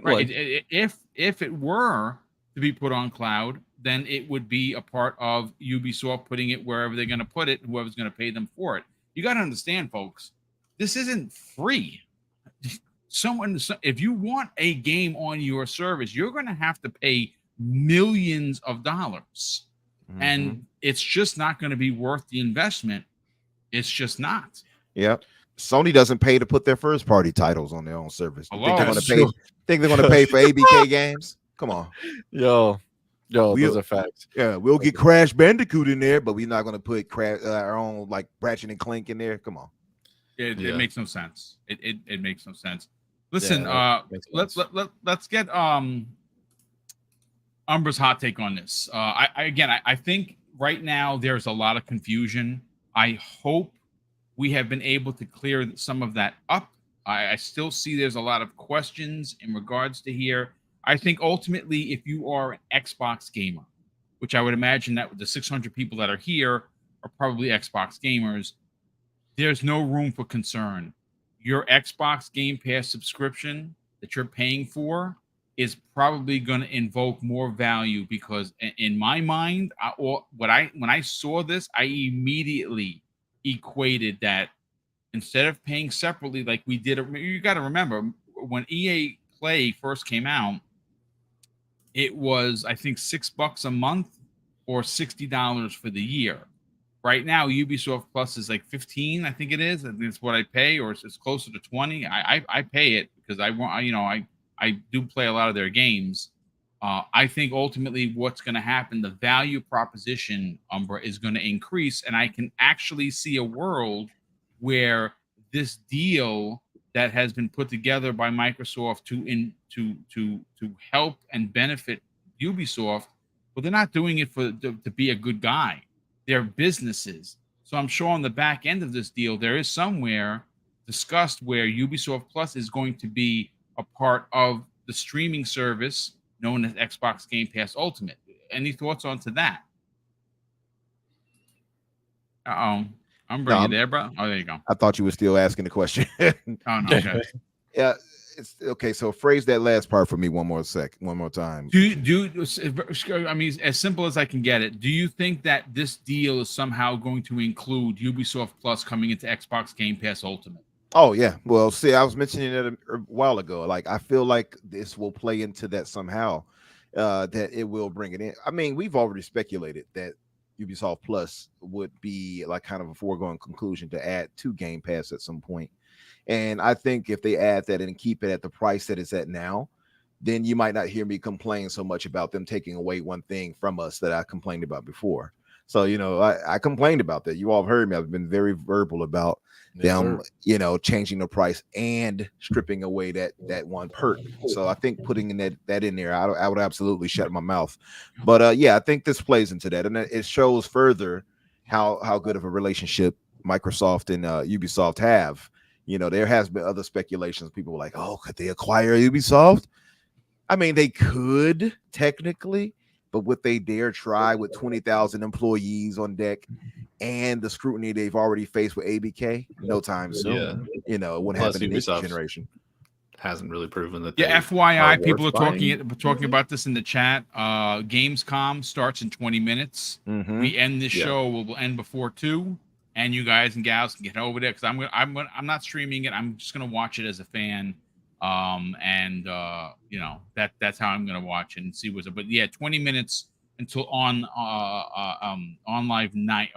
Right. If it were to be put on cloud, then it would be a part of Ubisoft putting it wherever they're going to put it, whoever's going to pay them for it. You got to understand, folks, this isn't free. If you want a game on your service, you're going to have to pay millions of dollars. and it's just not going to be worth the investment. It's just not. Yep. Sony doesn't pay to put their first party titles on their own service. You think they're going to pay? Think they're going to pay for ABK games? Come on, yo, those are facts. Yeah, we'll get Crash Bandicoot in there, but we're not going to put our own like Ratchet and Clank in there. Come on. It makes no sense. It makes no sense. Listen, let's get Umbra's hot take on this. I think right now there's a lot of confusion. I hope we have been able to clear some of that up. I still see there's a lot of questions in regards to here. I think ultimately, if you are an Xbox gamer, which I would imagine that the 600 people that are here are probably Xbox gamers, there's no room for concern. Your Xbox Game Pass subscription that you're paying for is probably going to invoke more value, because in my mind, when I saw this, I immediately equated that instead of paying separately like we did. You got to remember, when EA Play first came out, it was, I think, $6 a month or $60 for the year. Right now, Ubisoft Plus is like 15, I think it is. I think it's what I pay, or it's closer to 20. I pay it because I want, I do play a lot of their games. I think ultimately what's going to happen, the value proposition, Umbra, is going to increase, and I can actually see a world where this deal that has been put together by Microsoft to help and benefit Ubisoft, well, they're not doing it to be a good guy. They're businesses. So I'm sure on the back end of this deal, there is somewhere discussed where Ubisoft Plus is going to be a part of the streaming service known as Xbox Game Pass Ultimate. Any thoughts onto that? I'm bringing you there, bro. Oh, there you go. I thought you were still asking the question. Oh, no. Okay. Yeah. It's okay. So phrase that last part for me one more time. I mean, as simple as I can get it, do you think that this deal is somehow going to include Ubisoft Plus coming into Xbox Game Pass Ultimate? Oh yeah. Well, see, I was mentioning it a while ago. Like, I feel like this will play into that somehow, that it will bring it in. I mean, we've already speculated that Ubisoft Plus would be like kind of a foregone conclusion to add to Game Pass at some point. And I think if they add that and keep it at the price that it's at now, then you might not hear me complain so much about them taking away one thing from us that I complained about before. So, I complained about that. You all have heard me. I've been very verbal about them, changing the price and stripping away that one perk. So I think putting in that in there, I would absolutely shut my mouth. But I think this plays into that, and it shows further how good of a relationship Microsoft and Ubisoft have. There has been other speculations. People were like, "Oh, could they acquire Ubisoft?" I mean, they could technically, but would they dare try with 20,000 employees on deck and the scrutiny they've already faced with ABK? No time soon. It wouldn't happen in this generation. Hasn't really proven that. Yeah, FYI, people are talking about this in the chat. Gamescom starts in 20 minutes. Mm-hmm. We end this show. We'll end before 2. And you guys and gals can get over there, because I'm not streaming it. I'm just gonna watch it as a fan, that's how I'm gonna watch it and see what's up. But yeah, 20 minutes until on live night.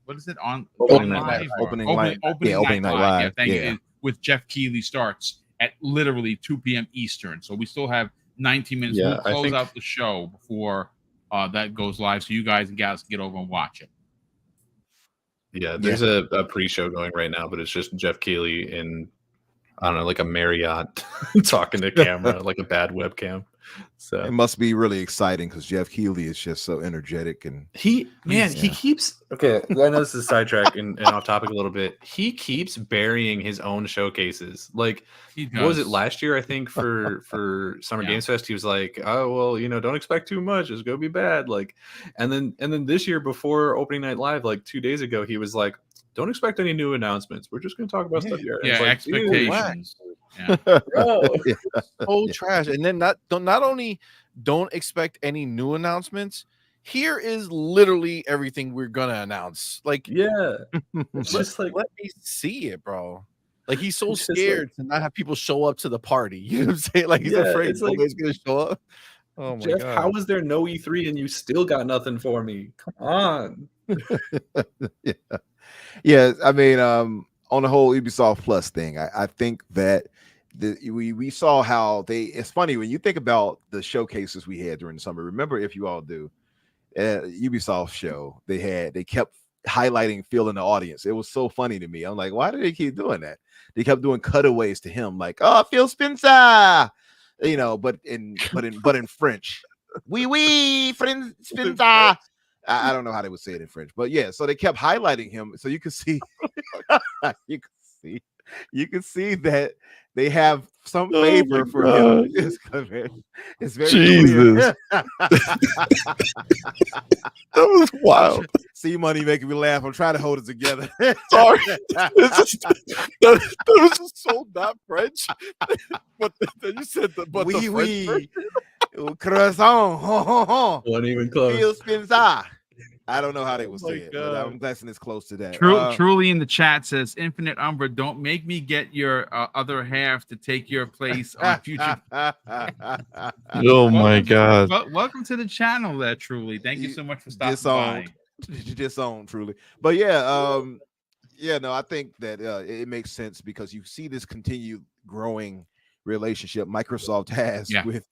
What is it on opening night live? Opening night live. Yeah, thank you. With Jeff Keighley starts at literally 2 p.m. Eastern. So we still have 19 minutes. Yeah, we'll close out the show before that goes live, so you guys and gals can get over and watch it. Yeah, there's a pre-show going right now, but it's just Jeff Keighley in, I don't know, like a Marriott talking to camera, like a bad webcam. So it must be really exciting because Jeff Keighley is just so energetic, and he keeps. Okay, I know this is sidetrack and off topic a little bit. He keeps burying his own showcases. Like, what was it last year? I think for Summer Games Fest, he was like, "Oh well, don't expect too much. It's gonna be bad." Like, and then this year before opening night live, like 2 days ago, he was like, "Don't expect any new announcements. We're just gonna talk about stuff here." Yeah, expectations. Yeah. So trash. And then not only don't expect any new announcements, here is literally everything we're gonna announce. Like, it's just like, let me see it, bro. Like, he's so scared to not have people show up to the party. You know what I'm saying? Like, he's afraid nobody's gonna show up. Oh my Jeff, god! how is there no E3 and you still got nothing for me? Come on. Yeah. I mean, on the whole Ubisoft Plus thing, I think that we saw how it's funny when you think about the showcases we had during the summer. Remember, if you all do, Ubisoft show they kept highlighting Phil in the audience. It was so funny to me. I'm like, why do they keep doing that? They kept doing cutaways to him, like, oh, Phil Spencer, but in French. Oui, friend Spencer. I don't know how they would say it in French, but yeah. So they kept highlighting him, so you can see, you can see that they have some favor for him. It's very Jesus. clear. That was wild. See, money making me laugh. I'm trying to hold it together. Sorry, that was just so not French. But then you said the French croissant. Wasn't even close. Phil Spencer. I don't know how they would say it, but I'm guessing it's close to that. Truly in the chat says, Infinite Umbra, don't make me get your other half to take your place on future. Oh my god. Welcome to the channel there, Truly. Thank you so much for stopping by. Disowned, Truly. But yeah, no, I think that it makes sense because you see this continued growing relationship Microsoft has with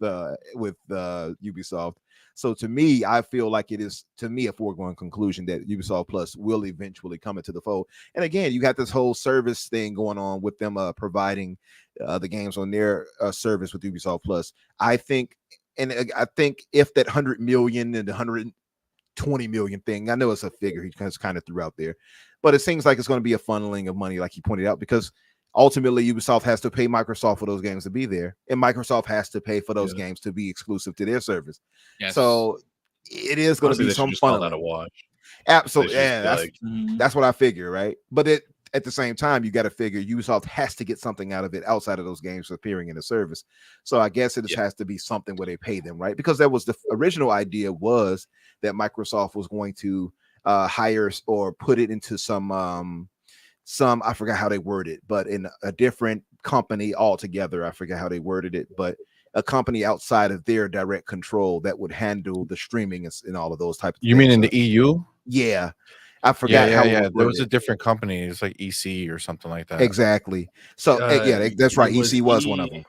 Ubisoft. So to me, I feel like it is, to me, a foregone conclusion that Ubisoft Plus will eventually come into the fold. And again, you got this whole service thing going on with them providing the games on their service with Ubisoft Plus. I think if that 100 million and 120 million thing, I know it's a figure he kind of threw out there, but it seems like it's going to be a funneling of money, like he pointed out, because ultimately Ubisoft has to pay Microsoft for those games to be there, and Microsoft has to pay for those games to be exclusive to their service. Yes. So it is going to be some fun. Call that a wash. Absolutely. Yeah, that's what I figure, right? But at the same time, you got to figure Ubisoft has to get something out of it outside of those games appearing in the service. So I guess it just has to be something where they pay them, right? Because that was the original idea, was that Microsoft was going to hire or put it into some I forgot how they worded it, but in a different company altogether. I forget how they worded it, but a company outside of their direct control that would handle the streaming and all of those types of things. You mean in the EU? Yeah. I forgot how. Yeah. There was a different company. It's like EC or something like that. Exactly. So that's right. EC was one of them.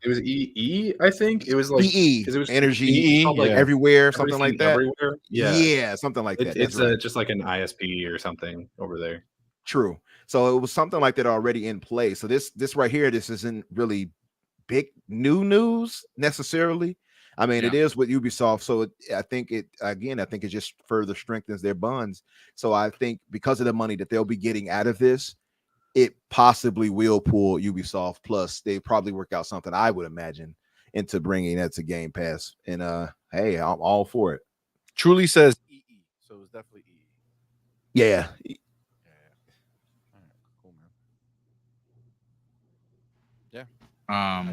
It was EE, I think. It was like EE, because it was energy, like everywhere, something like that. Everywhere. Yeah, something like that. It's just like an ISP or something over there. True. So it was something like that already in place. So this right here, this isn't really big new news necessarily. I mean, it is with Ubisoft. So I think it just further strengthens their bonds. So I think because of the money that they'll be getting out of this, it possibly will pull Ubisoft Plus. They probably work out something, I would imagine, into bringing that to Game Pass. And hey, I'm all for it. Truly says EE, so it's definitely EE. Yeah. I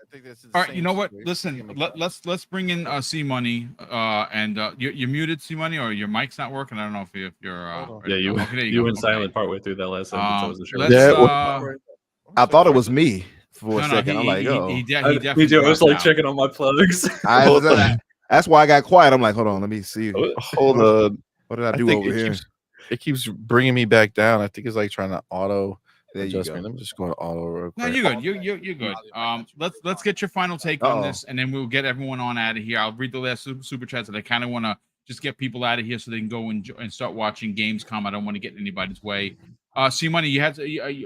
think this is all right. You know what? Listen, let's bring in C Money. And you're muted, C Money, or your mic's not working. I don't know if you're. You went silent partway through that last sentence. I wasn't sure. I thought it was me for a second. I'm like, me too. I was like checking on my plugs. That's why I got quiet. I'm like, hold on, let me see. Hold on. What did I do over here? It keeps bringing me back down. I think it's like trying to auto. There you go. Let me just go to auto real quick. No, you're good. You're good. Let's get your final take on this, and then we'll get everyone on out of here. I'll read the last super chats that I kind of want to just get people out of here so they can go and start watching Gamescom. I don't want to get in anybody's way. C Money,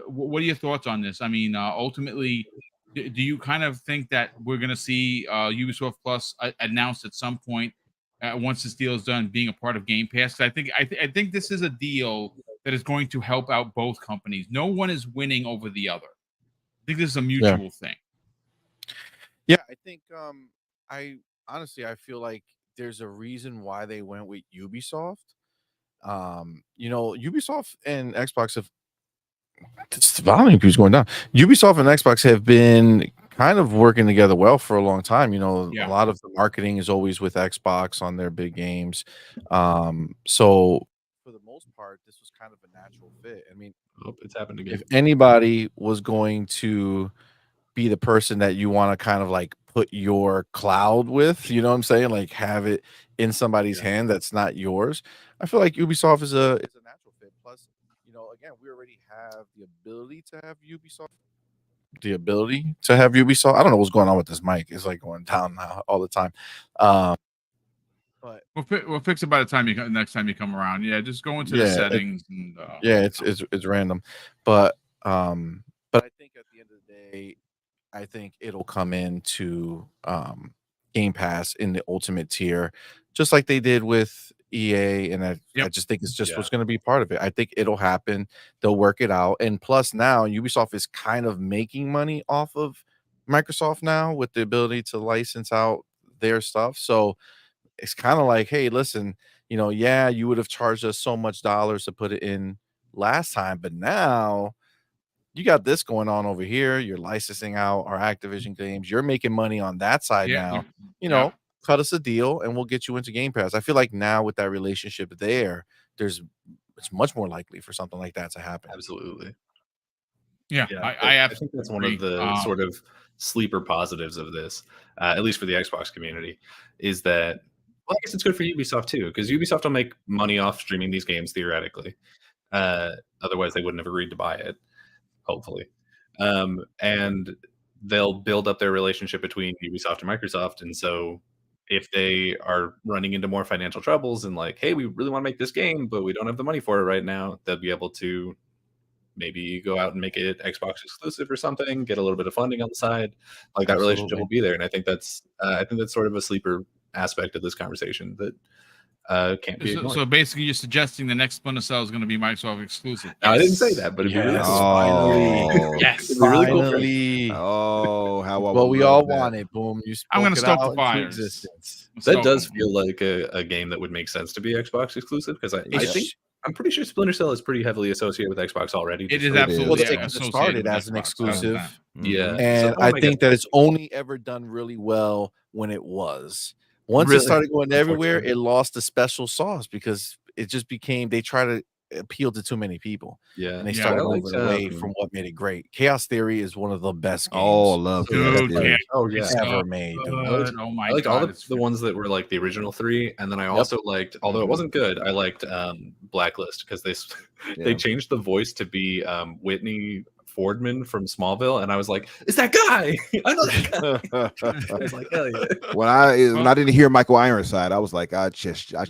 what are your thoughts on this? I mean, ultimately, do you kind of think that we're going to see Ubisoft Plus announced at some point once this deal is done, being a part of Game Pass? I think this is a deal that is going to help out both companies. No one is winning over the other. I think this is a mutual thing. Yeah, I think I feel like there's a reason why they went with Ubisoft. Ubisoft and Xbox have this volume keeps going down. Ubisoft and Xbox have been kind of working together well for a long time. A lot of the marketing is always with Xbox on their big games. So for the most part, this was kind of a natural fit. I mean, it's happened again. If anybody was going to be the person that you want to kind of like put your cloud with, you know what I'm saying? Like have it in somebody's hand that's not yours. I feel like Ubisoft is a natural fit. Plus, again, we already have the ability to have Ubisoft. I don't know what's going on with this mic. It's like going down now all the time. But we'll fix it by the time next time you come around. Yeah, just go into the settings and it's random. But I think at the end of the day, I think it'll come into Game Pass in the ultimate tier, just like they did with EA, and I just think it's just what's going to be part of it. I think it'll happen. They'll work it out, and plus now Ubisoft is kind of making money off of Microsoft now with the ability to license out their stuff. So it's kind of like, hey, listen, you would have charged us so much dollars to put it in last time, but now you got this going on over here. You're licensing out our Activision games. You're making money on that side now. Cut us a deal and we'll get you into Game Pass. I feel like now with that relationship there, it's much more likely for something like that to happen. Absolutely. Yeah, I think that's one of the sort of sleeper positives of this, at least for the Xbox community, is that, well, I guess it's good for Ubisoft too, because Ubisoft will make money off streaming these games theoretically. Otherwise, they wouldn't have agreed to buy it. Hopefully. And they'll build up their relationship between Ubisoft and Microsoft. And so if they are running into more financial troubles and like, hey, we really want to make this game, but we don't have the money for it right now, they'll be able to maybe go out and make it Xbox exclusive or something, get a little bit of funding on the side. Like that relationship will be there. And I think that's sort of a sleeper aspect of this conversation that can't be ignored. So basically, you're suggesting the next Splinter Cell is going to be Microsoft exclusive. No, I didn't say that, but it'd be really cool. Finally. Yes, it'd be really cool. Finally. Oh, how well, we all want it. Boom! I'm going to stoke the fires. That does feel like a game that would make sense to be Xbox exclusive, because I think I'm pretty sure Splinter Cell is pretty heavily associated with Xbox already. It is absolutely it started as an exclusive. Yeah, and I think that it's only ever done really well when it was. Once it started going everywhere, it lost the special sauce because it just became, they try to appeal to too many people. Yeah. And they started moving away from what made it great. Chaos Theory is one of the best games. Oh, I love Chaos Theory. Oh, yeah. Ever made. Oh, my I liked God. all the ones that were like the original 3. And then I also liked, although it wasn't good, I liked Blacklist, because they changed the voice to be Whitney Fordman from Smallville, and I was like, "It's that guy! I know that guy." I was like, "Hell yeah!" When I didn't hear Michael Ironside, I was like, I checked out.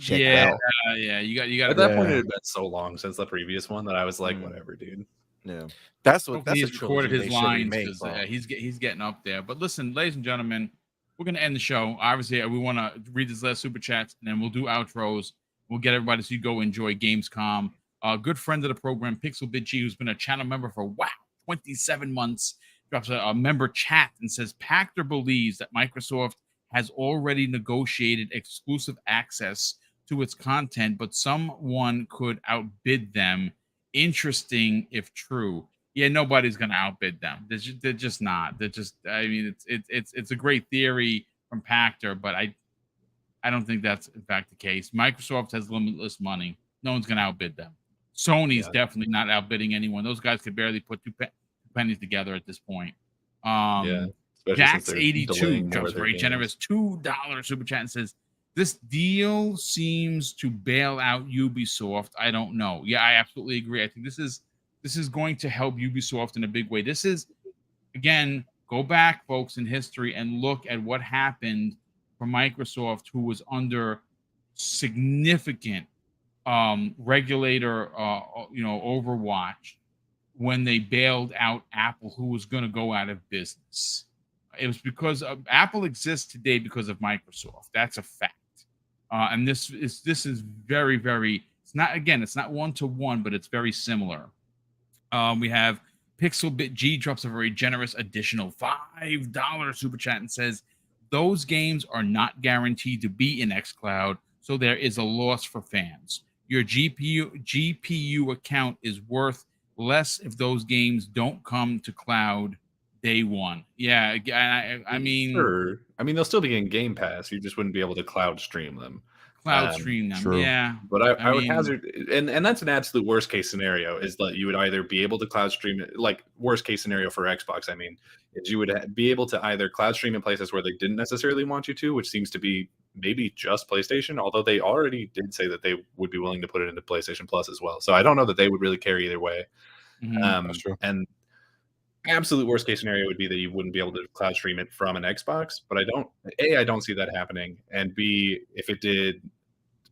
Yeah, you got. At that point, it had been so long since the previous one that I was like, "Whatever, dude." Yeah, that's he's recorded his lines because he's getting up there. But listen, ladies and gentlemen, we're gonna end the show. Obviously, we want to read this last super chats, and then we'll do outros. We'll get everybody so you go enjoy Gamescom. A good friend of the program, Pixel Bitchy, who's been a channel member for 27 months, drops a member chat and says Pactor believes that Microsoft has already negotiated exclusive access to its content, but someone could outbid them. Interesting if true. Yeah, nobody's gonna outbid them. They're just not. They're just. I mean, it's a great theory from Pactor, but I don't think that's in fact the case. Microsoft has limitless money. No one's gonna outbid them. Sony's definitely not outbidding anyone. Those guys could barely put two pennies together at this point. Jax82 drops very generous $2 super chat and says, "This deal seems to bail out Ubisoft. I don't know." Yeah, I absolutely agree. I think this is going to help Ubisoft in a big way. This is, again, go back, folks, in history and look at what happened for Microsoft, who was under significant regulator, overwatch when they bailed out Apple, who was going to go out of business. It was because Apple exists today because of Microsoft. That's a fact. And this is very, very. It's not one-to-one, but it's very similar. We have Pixelbit G drops a very generous additional $5 super chat and says, "Those games are not guaranteed to be in xCloud, so there is a loss for fans. Your GPU account is worth less if those games don't come to cloud day one." Yeah, I mean, sure. I mean, they'll still be in Game Pass. You just wouldn't be able to cloud stream them. cloud stream them. True. Yeah, but I would hazard, and that's an absolute worst case scenario, is that you would either be able to cloud stream it, like worst case scenario for Xbox, I mean, is you would be able to either cloud stream in places where they didn't necessarily want you to, which seems to be maybe just PlayStation, although they already did say that they would be willing to put it into PlayStation Plus as well. So I don't know that they would really care either way. That's true. And absolute worst case scenario would be that you wouldn't be able to cloud stream it from an Xbox, but I don't see that happening. And B, if it did,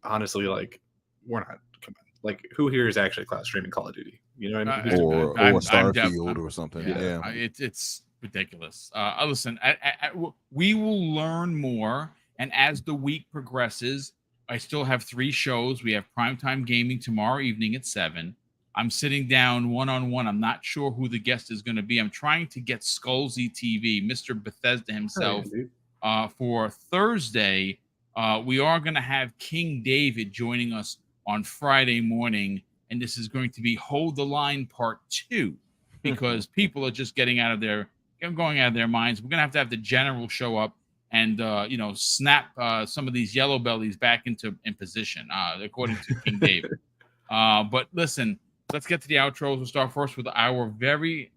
honestly, like, we're not, come on, like, who here is actually cloud streaming Call of Duty? You know what I mean? Or Starfield or something. Yeah. It's ridiculous. Listen, we will learn more, and as the week progresses, I still have 3 shows. We have Primetime Gaming tomorrow evening at 7. I'm sitting down one-on-one. I'm not sure who the guest is going to be. I'm trying to get Skullsy TV, Mr. Bethesda himself, for Thursday. We are going to have King David joining us on Friday morning, and this is going to be Hold the Line Part 2, because people are just going out of their minds. We're going to have the general show up and snap some of these yellow bellies back in position, according to King David. But listen, let's get to the outros. We'll start first with our very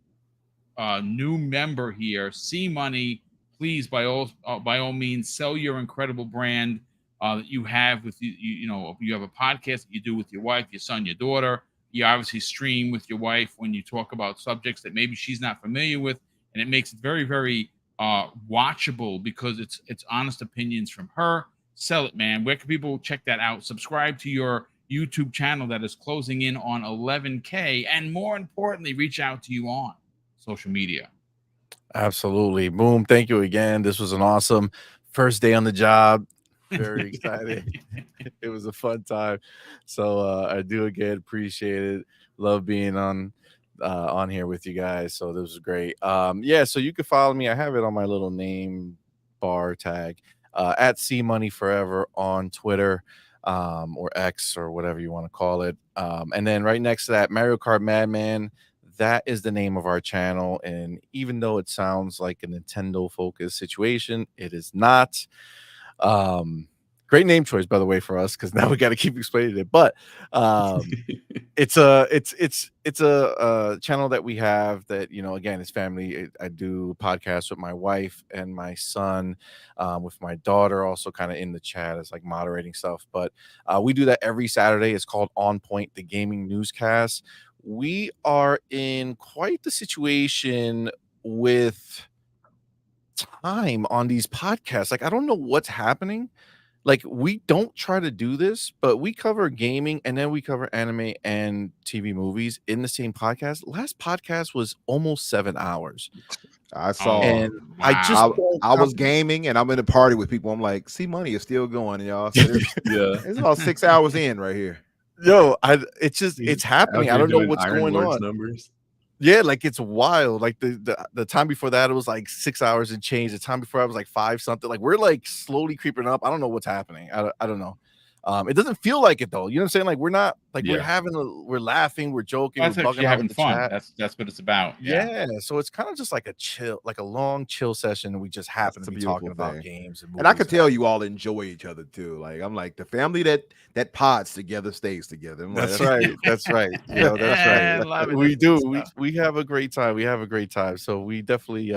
new member here, C Money. Please, by all means, sell your incredible brand that you have with you have a podcast that you do with your wife, your son, your daughter. You obviously stream with your wife when you talk about subjects that maybe she's not familiar with, and it makes it very, very watchable because it's honest opinions from her. Sell it, man. Where can people check that out? Subscribe to your YouTube channel that is closing in on 11K, and more importantly, reach out to you on social media. Absolutely. Boom. Thank you again. This was an awesome first day on the job. Very excited. It was a fun time. So I do again appreciate it. Love being on here with you guys. So this was great. So you can follow me. I have it on my little name bar tag at C Money Forever on Twitter. Or X or whatever you want to call it. And then right next to that, Mario Kart Madman, that is the name of our channel. And even though it sounds like a Nintendo focused situation, it is not. Great name choice, by the way, for us, because now we got to keep explaining it. But it's a channel that we have that, again, it's family. I do podcasts with my wife and my son, with my daughter also kind of in the chat as like moderating stuff. But we do that every Saturday. It's called On Point, the gaming newscast. We are in quite the situation with time on these podcasts. Like, I don't know what's happening. Like, we don't try to do this, but we cover gaming and then we cover anime and TV movies in the same podcast. Last podcast was almost 7 hours. I saw, and wow. I was gaming and I'm in a party with people. I'm like, C Money is still going, y'all. So it's about 6 hours in right here. Yo, it's happening. I don't know what's going on. Numbers. Yeah, like it's wild. Like the time before that, it was like 6 hours and change. The time before I was like 5 something. Like we're like slowly creeping up. I don't know what's happening. I don't know. It doesn't feel like it though. You know what I'm saying? Like we're not like we're laughing, we're joking, we're bugging out having fun. Chat. That's what it's about. Yeah. So it's kind of just like a long chill session, and we just happen to be talking about games and movies. And I could tell you all enjoy each other too. Like I'm like the family that pods together stays together. That's right. That's right. That's right. We do. We have a great time. We have a great time. So we definitely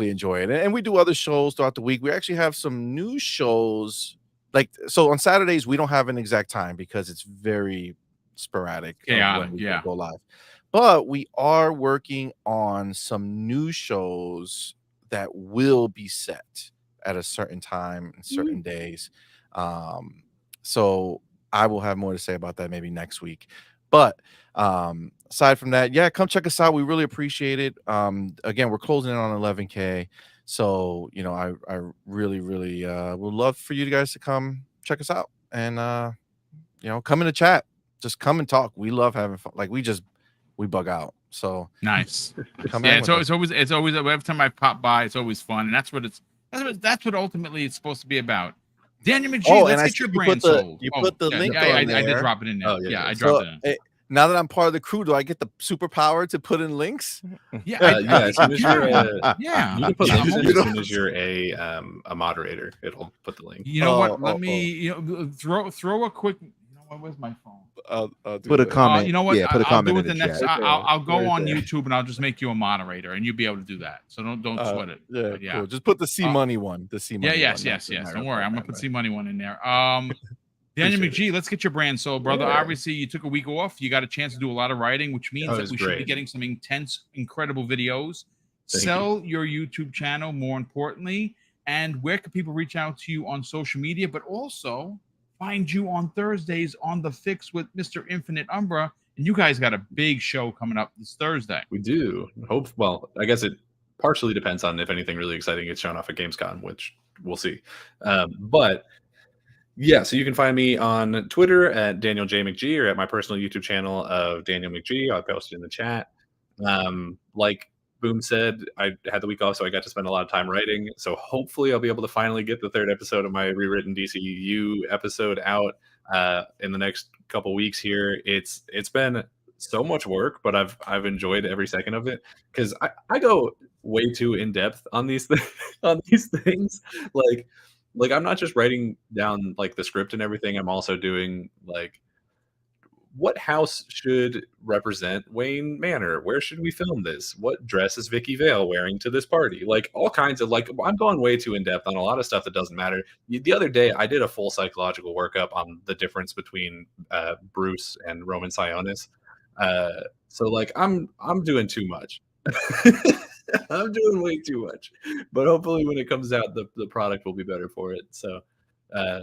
enjoy it. And we do other shows throughout the week. We actually have some new shows. Like, so on Saturdays, we don't have an exact time because it's very sporadic. When we go live. But we are working on some new shows that will be set at a certain time and certain days. So I will have more to say about that maybe next week. But aside from that, come check us out. We really appreciate it. Again, we're closing in on 11K. So, I really, really would love for you guys to come check us out and, come in the chat. Just come and talk. We love having fun. Like we bug out. So nice. It's always every time I pop by, it's always fun. And that's what ultimately it's supposed to be about. Daniel McGee, let's get your brand sold. You put the link on there. I did drop it in there. I dropped it in. now that I'm part of the crew, do I get the superpower to put in links? Yeah, as soon as you're yeah, you can put links in as soon as you're a moderator. It'll put the link. You know what? Let me throw a quick. You know what? Where's my phone? Put a comment. You know what? Yeah, put a comment I'll do in it the next. chat. I'll go on YouTube and I'll just make you a moderator, and you'll be able to do that. So don't sweat it. Yeah, cool. Just put the C Money one. The C Money. Yes. Don't worry. I'm gonna put C Money one in there. Daniel McGee, let's get your brand sold, brother. Yeah. Obviously, you took a week off. You got a chance to do a lot of writing, which means that we should be getting some intense, incredible videos. Sell your YouTube channel, more importantly. And where can people reach out to you on social media, but also find you on Thursdays on The Fix with Mr. Infinite Umbra? And you guys got a big show coming up this Thursday. We do. Well, I guess it partially depends on if anything really exciting gets shown off at Gamescom, which we'll see. But yeah, so you can find me on Twitter at Daniel J. McGee or at my personal YouTube channel of Daniel McGee. I'll post it in the chat. Like Boom said, I had the week off, so I got to spend a lot of time writing. So hopefully I'll be able to finally get the third episode of my rewritten DCU episode out in the next couple weeks here. It's been so much work, but I've enjoyed every second of it because I go way too in depth on these things. Like I'm not just writing down like the script and everything. I'm also doing like what house should represent Wayne Manor? Where should we film this? What dress is Vicky Vale wearing to this party? Like all kinds of I'm going way too in depth on a lot of stuff that doesn't matter. The other day I did a full psychological workup on the difference between Bruce and Roman Sionis. So like I'm doing too much. I'm doing way too much, but hopefully when it comes out, the product will be better for it. So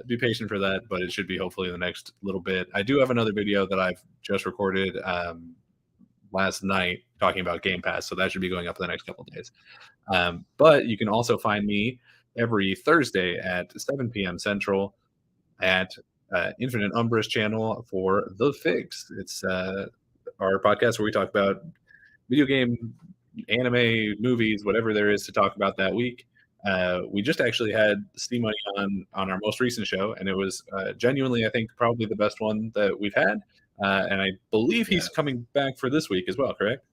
be patient for that, but it should be hopefully in the next little bit. I do have another video that I've just recorded last night talking about Game Pass, so that should be going up in the next couple of days. But you can also find me every Thursday at 7 p.m. Central at Infinite Umbra's channel for The Fix. It's our podcast where we talk about video game, anime, movies, whatever there is to talk about that week. We just actually had Steve Money on our most recent show, and it was genuinely, I think, probably the best one that we've had. And I believe he's coming back for this week as well, correct?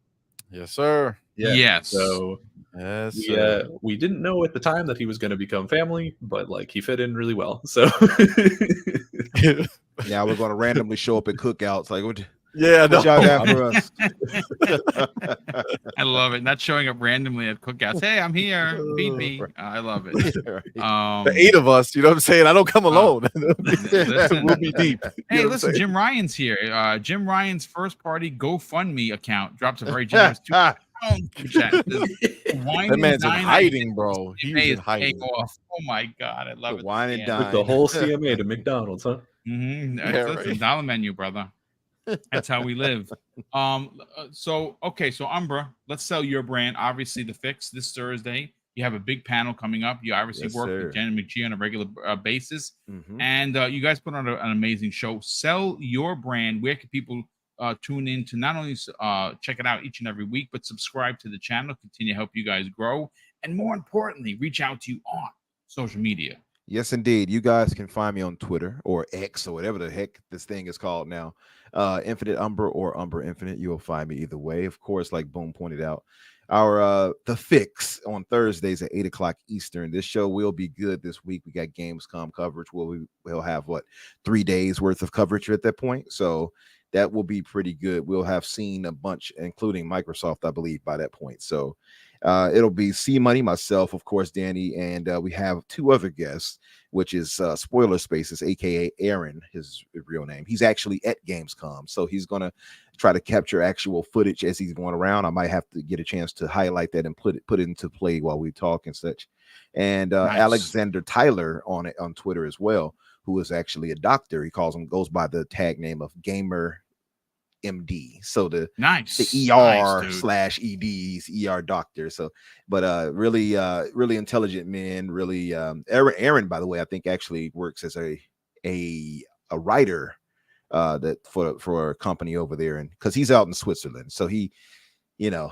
Yes, sir. Yeah. Yes. So we didn't know at the time that he was going to become family, but like he fit in really well. So now we're going to randomly show up at cookouts. Like, what y'all got for us? I love it. Not showing up randomly at cookouts. Hey, I'm here. Beat me. I love it. The 8 of us, you know what I'm saying? I don't come alone. We'll be deep. Hey, listen, Jim Ryan's here. Jim Ryan's first party GoFundMe account drops a very generous $2. That man's in hiding, bro. He's in hiding. Off. Oh my god, I love it. Wine and dine. With the whole CMA to McDonald's, huh? Mm-hmm. Listen, dollar menu, brother. That's how we live. So Umbra, let's sell your brand. Obviously, The Fix this Thursday. You have a big panel coming up. You obviously work with Jen McGee on a regular basis, and you guys put on an amazing show. Sell your brand. Where can people tune in to not only check it out each and every week, but subscribe to the channel, continue to help you guys grow, and more importantly, reach out to you on social media? Yes, indeed. You guys can find me on Twitter or X or whatever the heck this thing is called now. Infinite Umbra or Umbra Infinite. You will find me either way. Of course, like Boom pointed out, our The Fix on Thursdays at 8 o'clock Eastern. This show will be good this week. We got Gamescom coverage. We'll have 3 days worth of coverage at that point. So that will be pretty good. We'll have seen a bunch, including Microsoft, I believe, by that point. So it'll be C Money, myself, of course, Danny, and we have 2 other guests, which is Spoiler Spaces, aka Aaron, his real name. He's actually at Gamescom, so he's gonna try to capture actual footage as he's going around. I might have to get a chance to highlight that and put it into play while we talk and such. And nice. Alexander Tyler on Twitter as well, who is actually a doctor. He goes by the tag name of Gamer MD, so the ER/ED's ER doctor. So, but really intelligent man. Really, Aaron, by the way, I think actually works as a writer that for a company over there, and because he's out in Switzerland, so he's into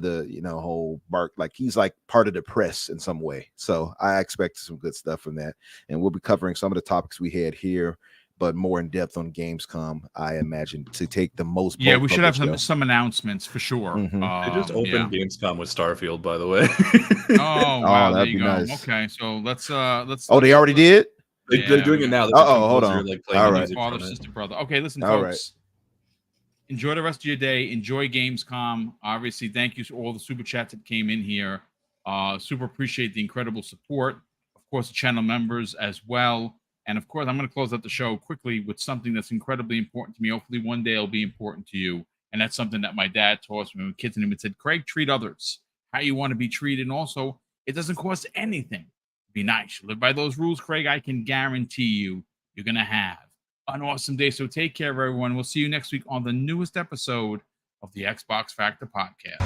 the whole like he's like part of the press in some way. So I expect some good stuff from that, and we'll be covering some of the topics we had here. but more in depth on Gamescom, I imagine, to take the most. Yeah, we should have some announcements for sure. They just opened Gamescom with Starfield, by the way. Oh wow, there you go. Nice. Okay, so let's. Oh, they already did. They're doing it now. Hold on. Like, all right. Father, sister, brother. Okay, listen, all folks. Right. Enjoy the rest of your day. Enjoy Gamescom. Obviously, thank you to all the super chats that came in here. Super appreciate the incredible support. Of course, the channel members as well. And of course, I'm going to close out the show quickly with something that's incredibly important to me. Hopefully, one day it'll be important to you. And that's something that my dad taught us when we were kids. And he said, Craig, treat others how you want to be treated. And also, it doesn't cost anything. Be nice. Live by those rules, Craig. I can guarantee you're going to have an awesome day. So take care, everyone. We'll see you next week on the newest episode of the Xbox Factor Podcast.